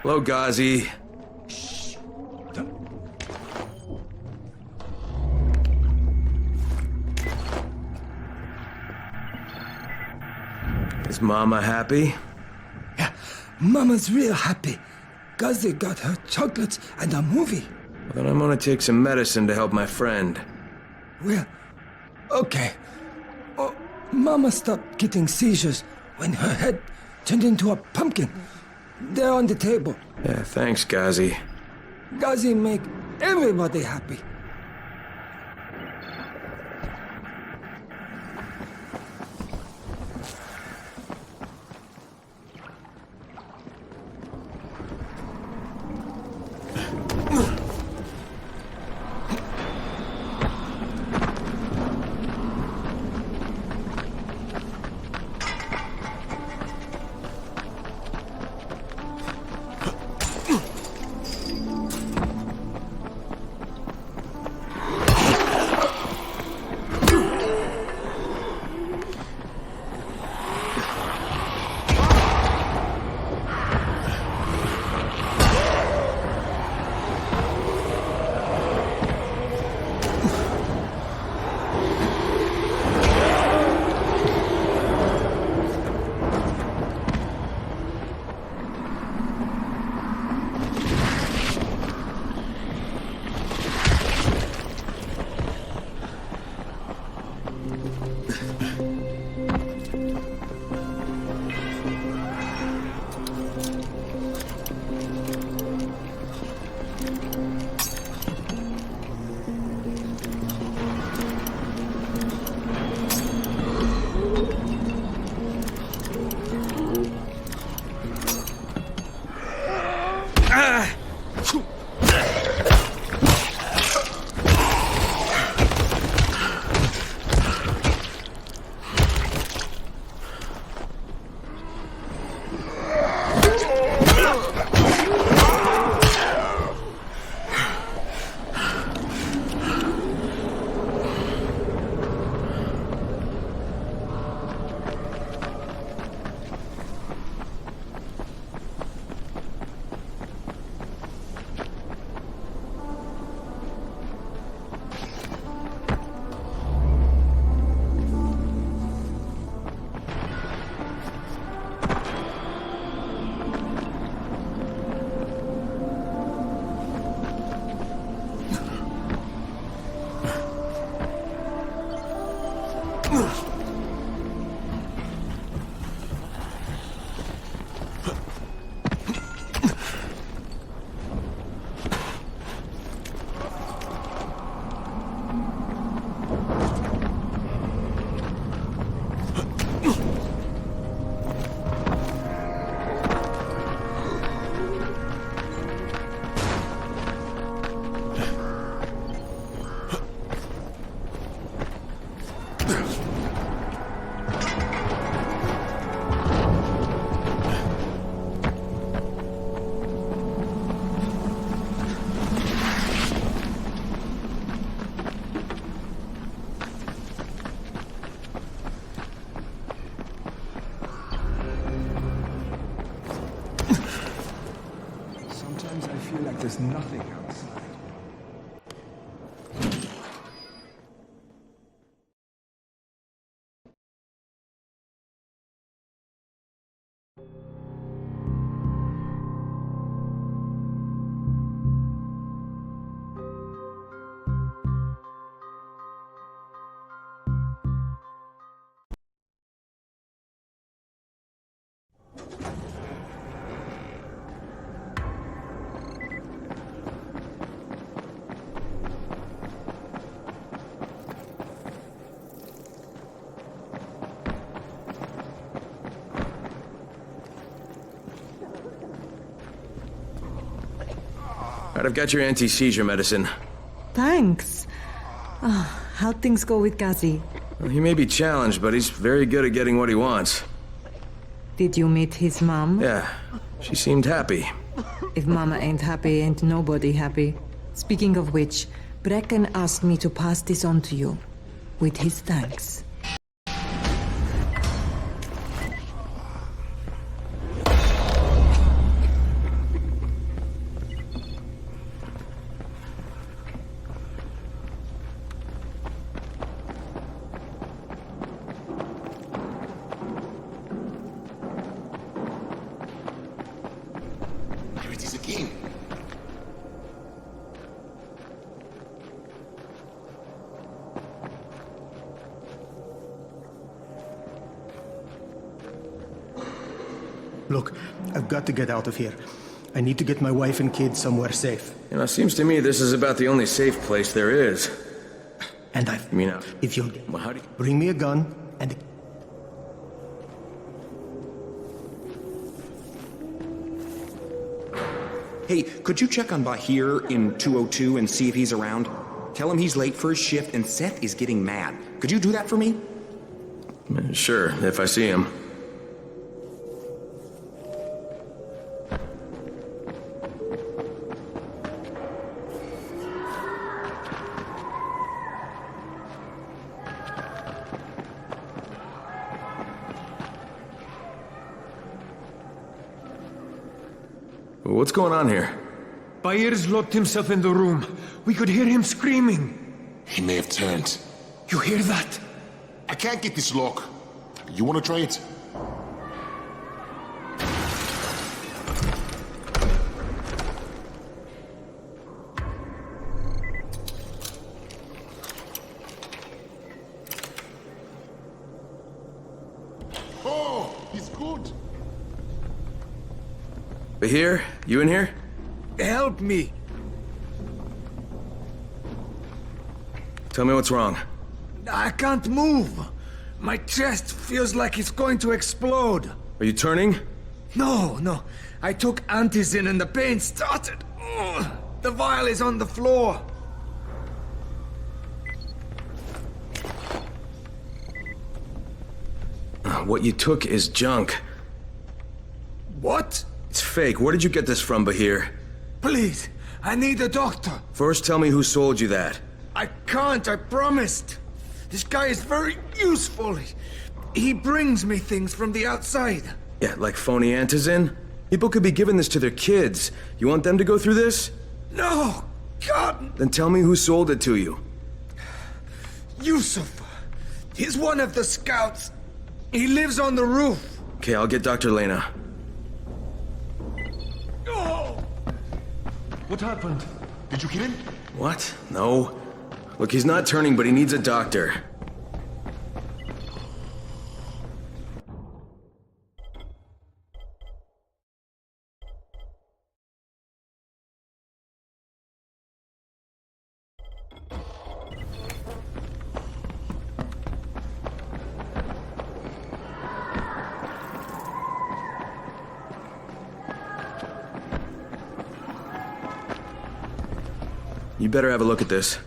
Hello, Ghazi. Is Mama happy? Yeah, Mama's real happy. Ghazi got her chocolates and a movie. Well, then I'm gonna take some medicine to help my friend. Well, okay. Oh, Mama stopped getting seizures when her head turned into a pumpkin. They're on the table. Yeah, thanks, Ghazi. Ghazi make everybody happy. feel like there's nothing outside. Alright, I've got your anti-seizure medicine. Thanks. How'd things go with Gazi? Well, he may be challenged, but he's very good at getting what he wants. Did you meet his mom? Yeah, she seemed happy. If Mama ain't happy, ain't nobody happy. Speaking of which, Brecken asked me to pass this on to you. With his thanks. Here it is again. Look, I've got to get out of here. I need to get my wife and kids somewhere safe. You know, it seems to me this is about the only safe place there is. And I mean, if you'll well, how do you... bring me a gun and... Hey, could you check on Bahir in 202 and see if he's around? Tell him he's late for his shift and Seth is getting mad. Could you do that for me? Sure, if I see him. What's going on here? Bahir's locked himself in the room. We could hear him screaming. He may have turned. You hear that? I can't get this lock. You want to try it? Oh, he's good. Bahir, you in here? Help me. Tell me what's wrong. I can't move. My chest feels like it's going to explode. Are you turning? No. I took antizin and the pain started. Ugh. The vial is on the floor. What you took is junk. What? It's fake. Where did you get this from, Bahir? Please, I need a doctor. First, tell me who sold you that. I can't, I promised. This guy is very useful. He brings me things from the outside. Yeah, like phony antizin? People could be giving this to their kids. You want them to go through this? No! God! Then tell me who sold it to you. Yusuf. He's one of the scouts. He lives on the roof. Okay, I'll get Dr. Lena. Oh! What happened? Did you kill him? What? No. Look, he's not turning, but he needs a doctor. You better have a look at this.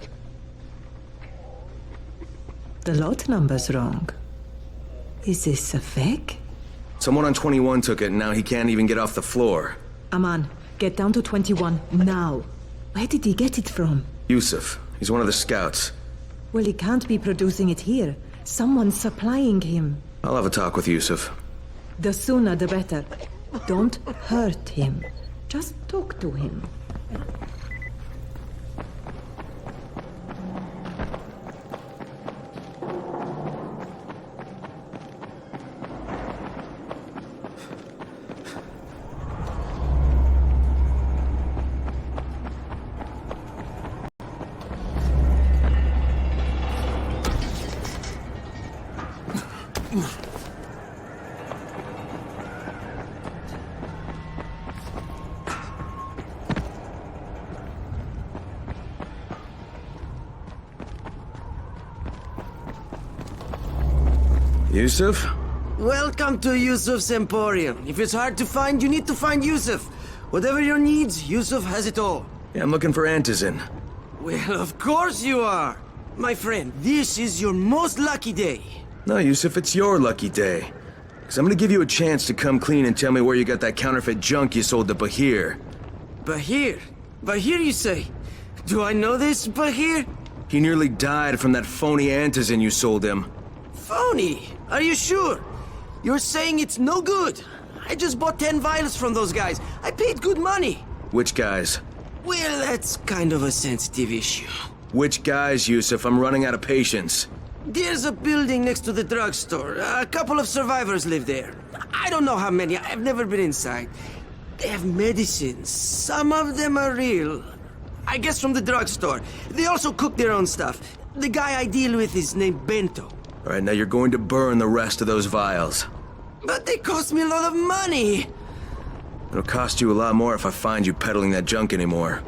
The lot number's wrong. Is this a fake? Someone on 21 took it, and now he can't even get off the floor. Aman, get down to 21, now. Where did he get it from? Yusuf. He's one of the scouts. Well, he can't be producing it here. Someone's supplying him. I'll have a talk with Yusuf. The sooner the better. Don't hurt him. Just talk to him. Yusuf? Welcome to Yusuf's Emporium. If it's hard to find, you need to find Yusuf. Whatever your needs, Yusuf has it all. Yeah, I'm looking for Antizin. Well, of course you are. My friend, this is your most lucky day. No, Yusuf, it's your lucky day. Because I'm gonna give you a chance to come clean and tell me where you got that counterfeit junk you sold to Bahir. Bahir? Bahir, you say? Do I know this Bahir? He nearly died from that phony Antizin you sold him. Phony? Are you sure? You're saying it's no good? I just bought 10 vials from those guys. I paid good money. Which guys? Well, that's kind of a sensitive issue. Which guys, Yusuf? I'm running out of patience. There's a building next to the drugstore. A couple of survivors live there. I don't know how many. I've never been inside. They have medicines. Some of them are real. I guess from the drugstore. They also cook their own stuff. The guy I deal with is named Bento. All right, now you're going to burn the rest of those vials. But they cost me a lot of money. It'll cost you a lot more if I find you peddling that junk anymore.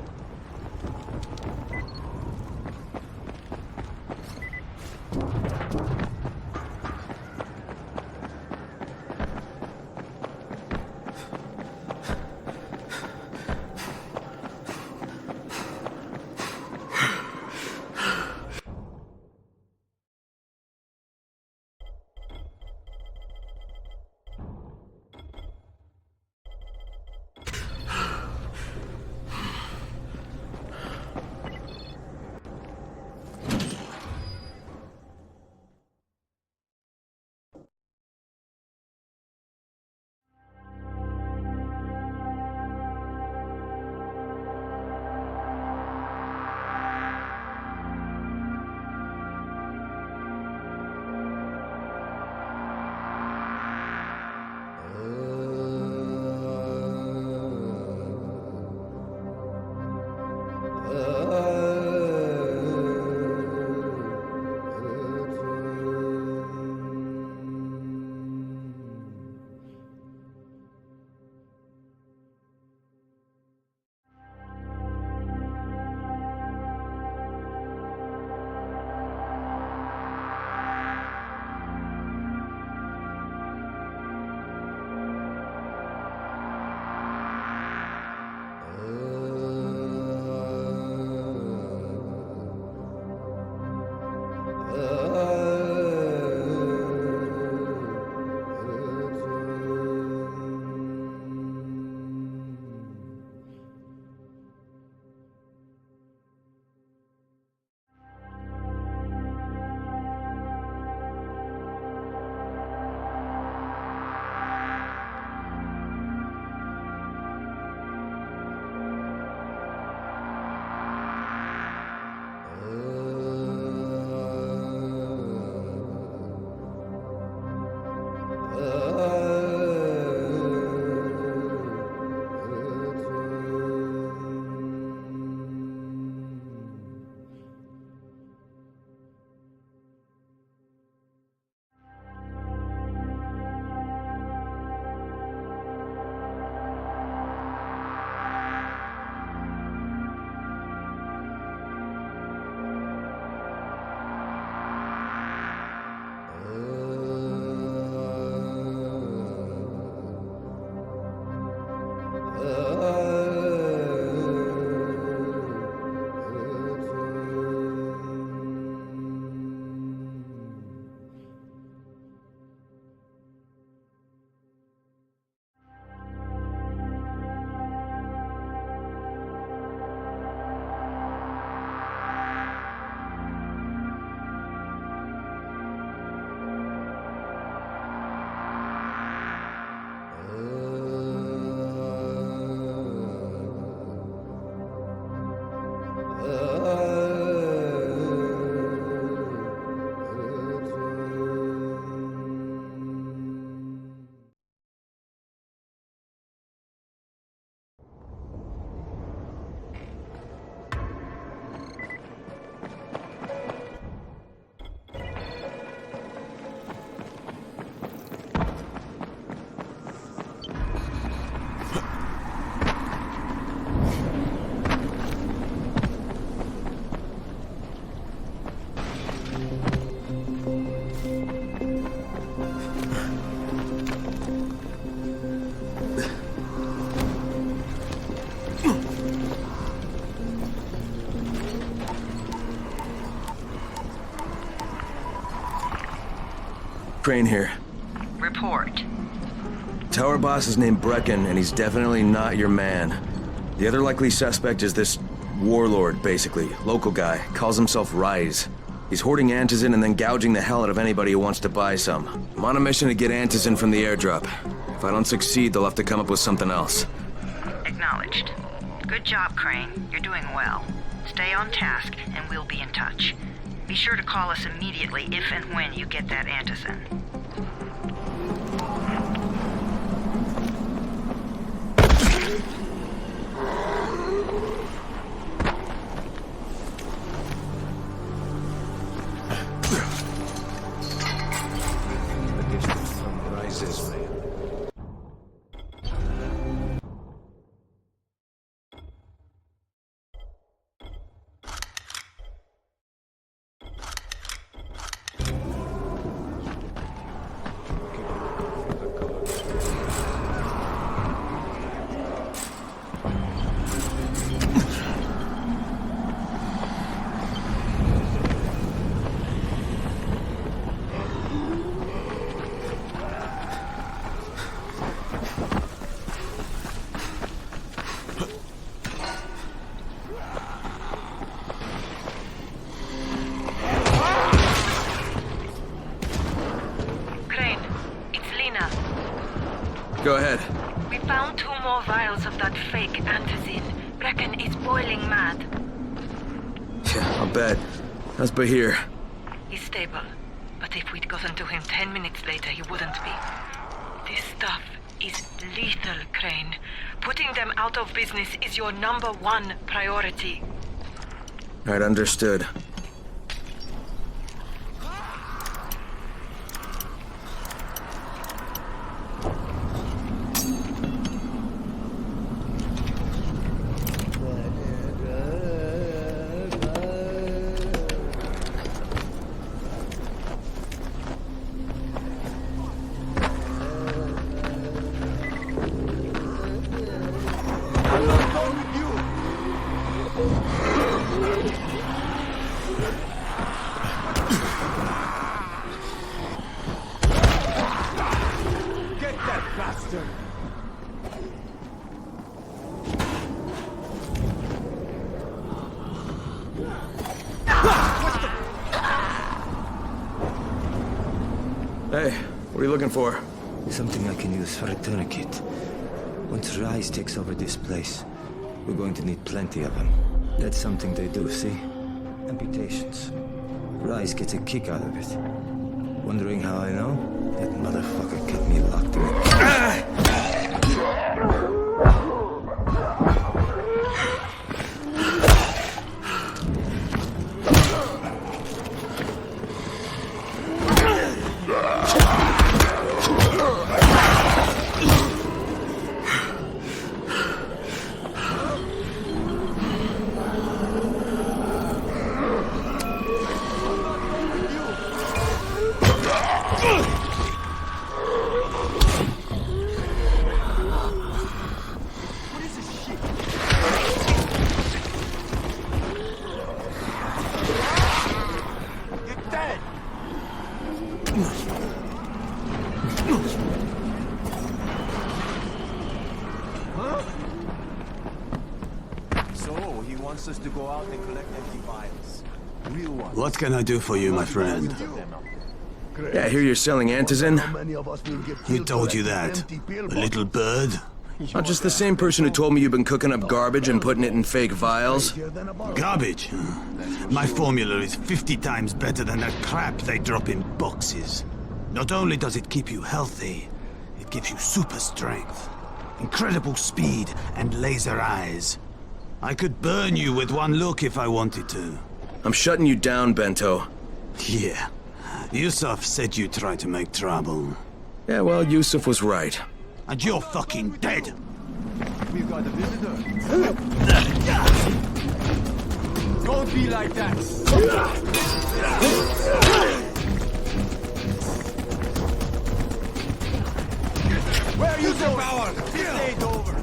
Crane here. Report. Tower boss is named Brecken, and he's definitely not your man. The other likely suspect is this warlord, basically. Local guy. Calls himself Rise. He's hoarding antizin and then gouging the hell out of anybody who wants to buy some. I'm on a mission to get antizin from the airdrop. If I don't succeed, they'll have to come up with something else. Acknowledged. Good job, Crane. You're doing well. Stay on task, and we'll be in touch. Be sure to call us immediately if and when you get that antizin. Go ahead. We found 2 more vials of that fake antizin. Brecken is boiling mad. Yeah, I'll bet. How's Bahir? He's stable. But if we'd gotten to him 10 minutes later, he wouldn't be. This stuff is lethal, Crane. Putting them out of business is your #1 priority. Right, understood. Hey, what are you looking for? Something I can use for a tourniquet. Once Rise takes over this place, we're going to need plenty of them. That's something they do, see? Amputations. Rise gets a kick out of it. Wondering how I know? That motherfucker kept me locked in us to go out and collect empty vials. Real ones. What can I do for you, my friend? Yeah, I hear you're selling antizin. Who told you that? A little bird? Not just the same person who told me you've been cooking up garbage and putting it in fake vials? Garbage? My formula is 50 times better than that crap they drop in boxes. Not only does it keep you healthy, it gives you super strength, incredible speed, and laser eyes. I could burn you with one look if I wanted to. I'm shutting you down, Bento. Yeah. Yusuf said you tried to make trouble. Yeah, well, Yusuf was right. And you're fucking dead! We've got a visitor. Don't be like that! Where use your power! This ain't over!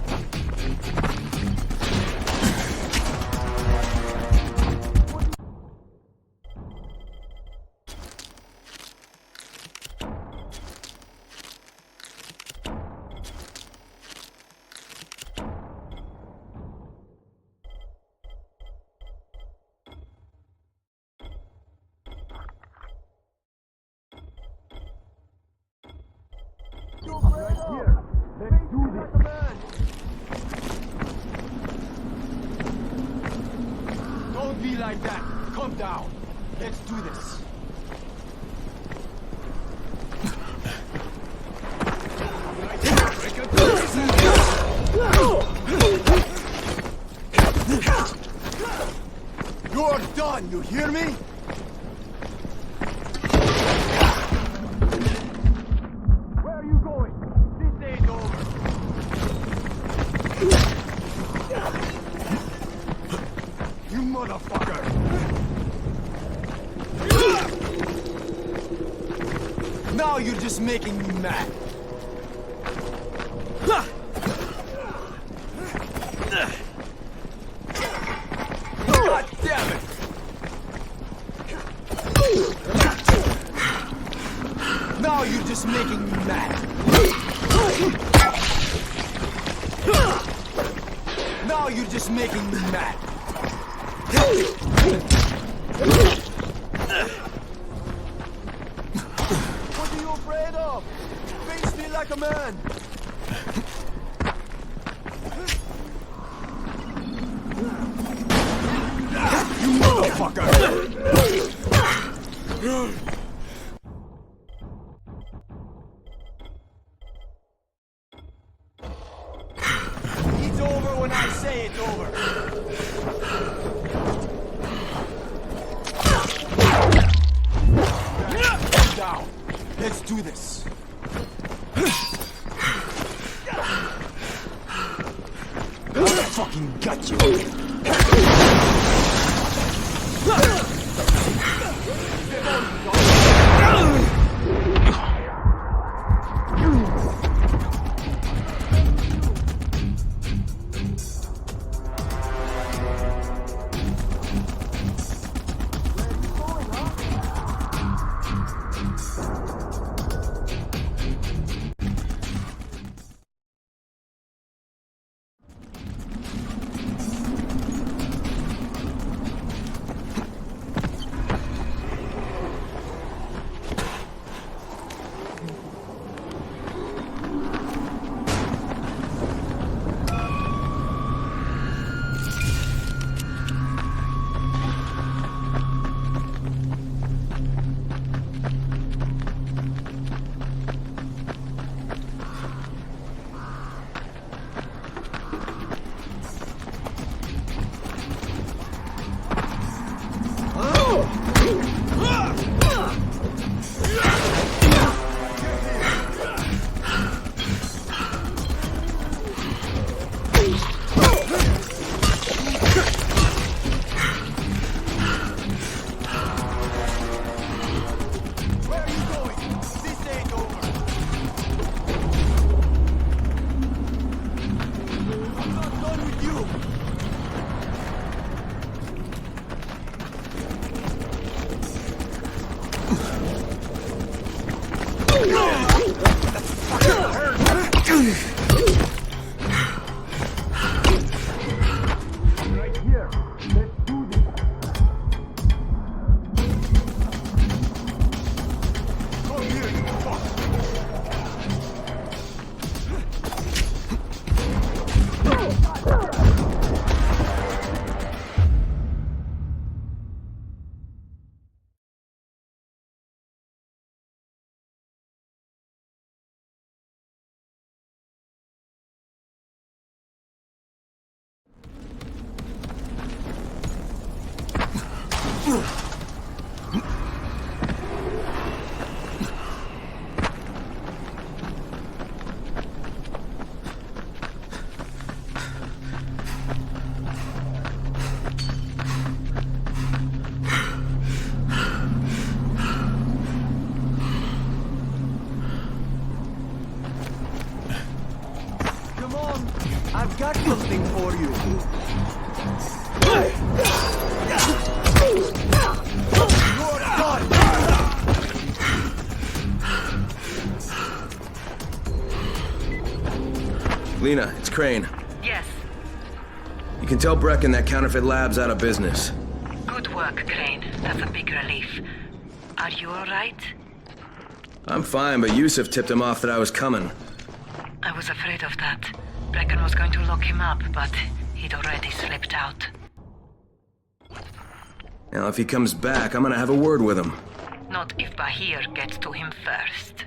be like that. Calm down. Let's do this. You're done, you hear me? Where are you going? This ain't over. You motherfucker! Now you're just making me mad. God damn it! Now you're just making me mad. Now you're just making me mad. What are you afraid of? Face me like a man. You motherfucker! It's over when I say it's over. Calm down. Let's do this. I fucking got you. I've got something for you. You're done. Lena, it's Crane. Yes. You can tell Brecken that Counterfeit Lab's out of business. Good work, Crane. That's a big relief. Are you all right? I'm fine, but Yusuf tipped him off that I was coming. I was afraid of that. Brecken was going to lock him up, but he'd already slipped out. Now, if he comes back, I'm gonna have a word with him. Not if Bahir gets to him first.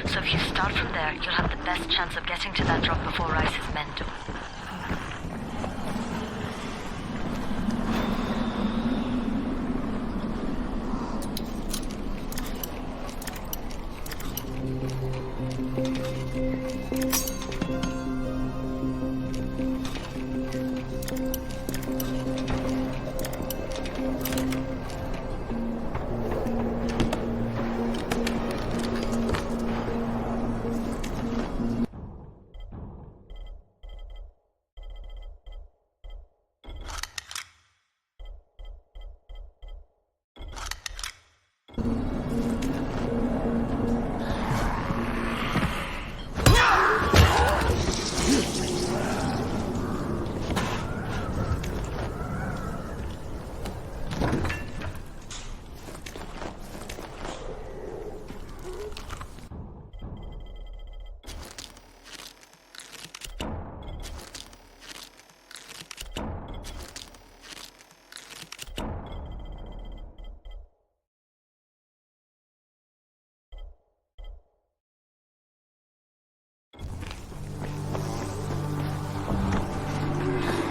So if you start from there, you'll have the best chance of getting to that drop before Rice's men do.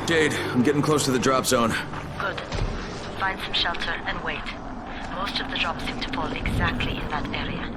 Jade, I'm getting close to the drop zone. Good. Find some shelter and wait. Most of the drops seem to fall exactly in that area.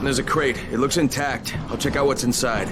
There's a crate. It looks intact. I'll check out what's inside.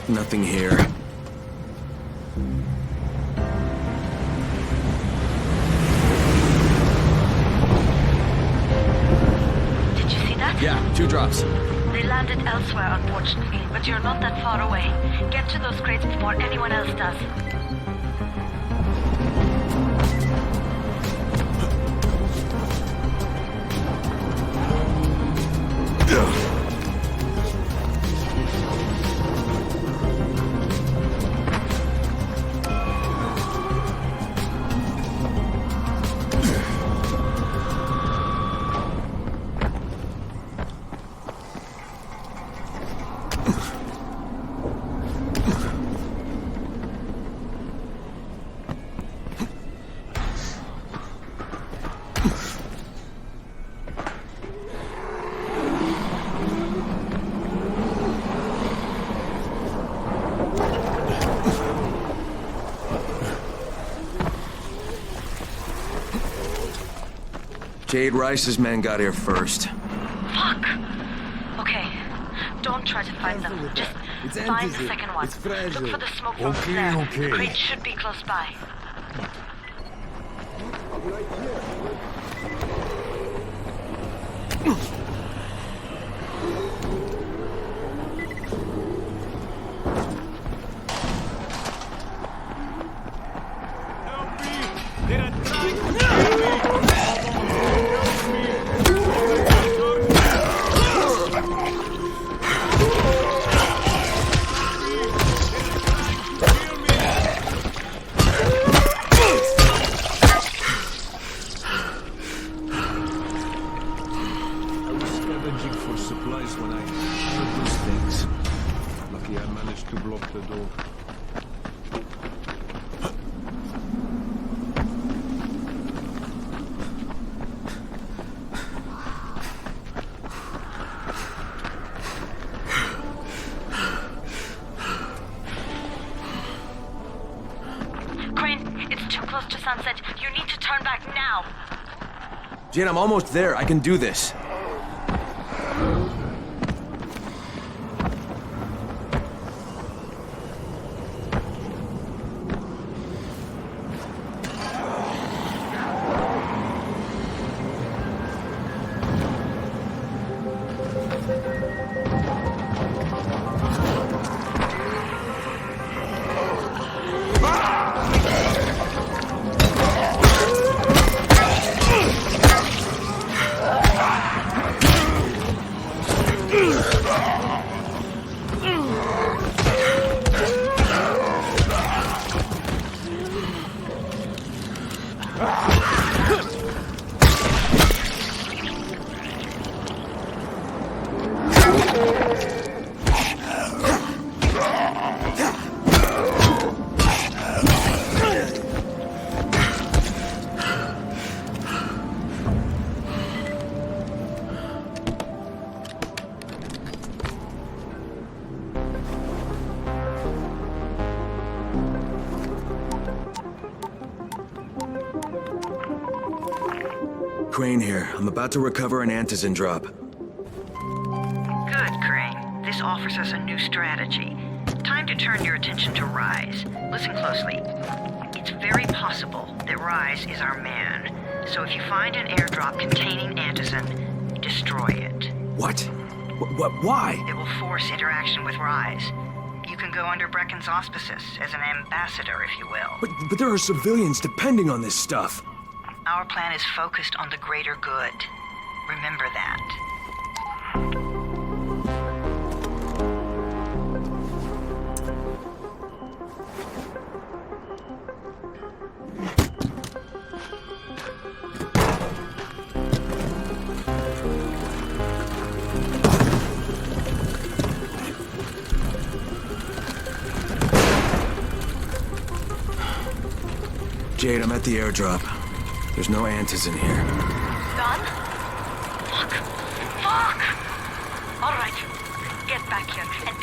Nothing here. Did you see that? Yeah, 2 drops. They landed elsewhere, unfortunately, but you're not that far away. Get to those crates before anyone else does. Jade Rice's men got here first. Fuck! Okay, don't try to find them. Just find the second one. Look for the smoke from there. The crate should be close by. Jade, I'm almost there. I can do this. Crane here. I'm about to recover an antizin drop. Good, Crane. This offers us a new strategy. Time to turn your attention to Rise. Listen closely. It's very possible that Rise is our man. So if you find an airdrop containing antizin, destroy it. What? Why? It will force interaction with Rise. You can go under Brecken's auspices as an ambassador, if you will. But there are civilians depending on this stuff. Our plan is focused on the greater good. Remember that. Jade, I'm at the airdrop. There's no antizin here. Done? Fuck! All right. Get back here and be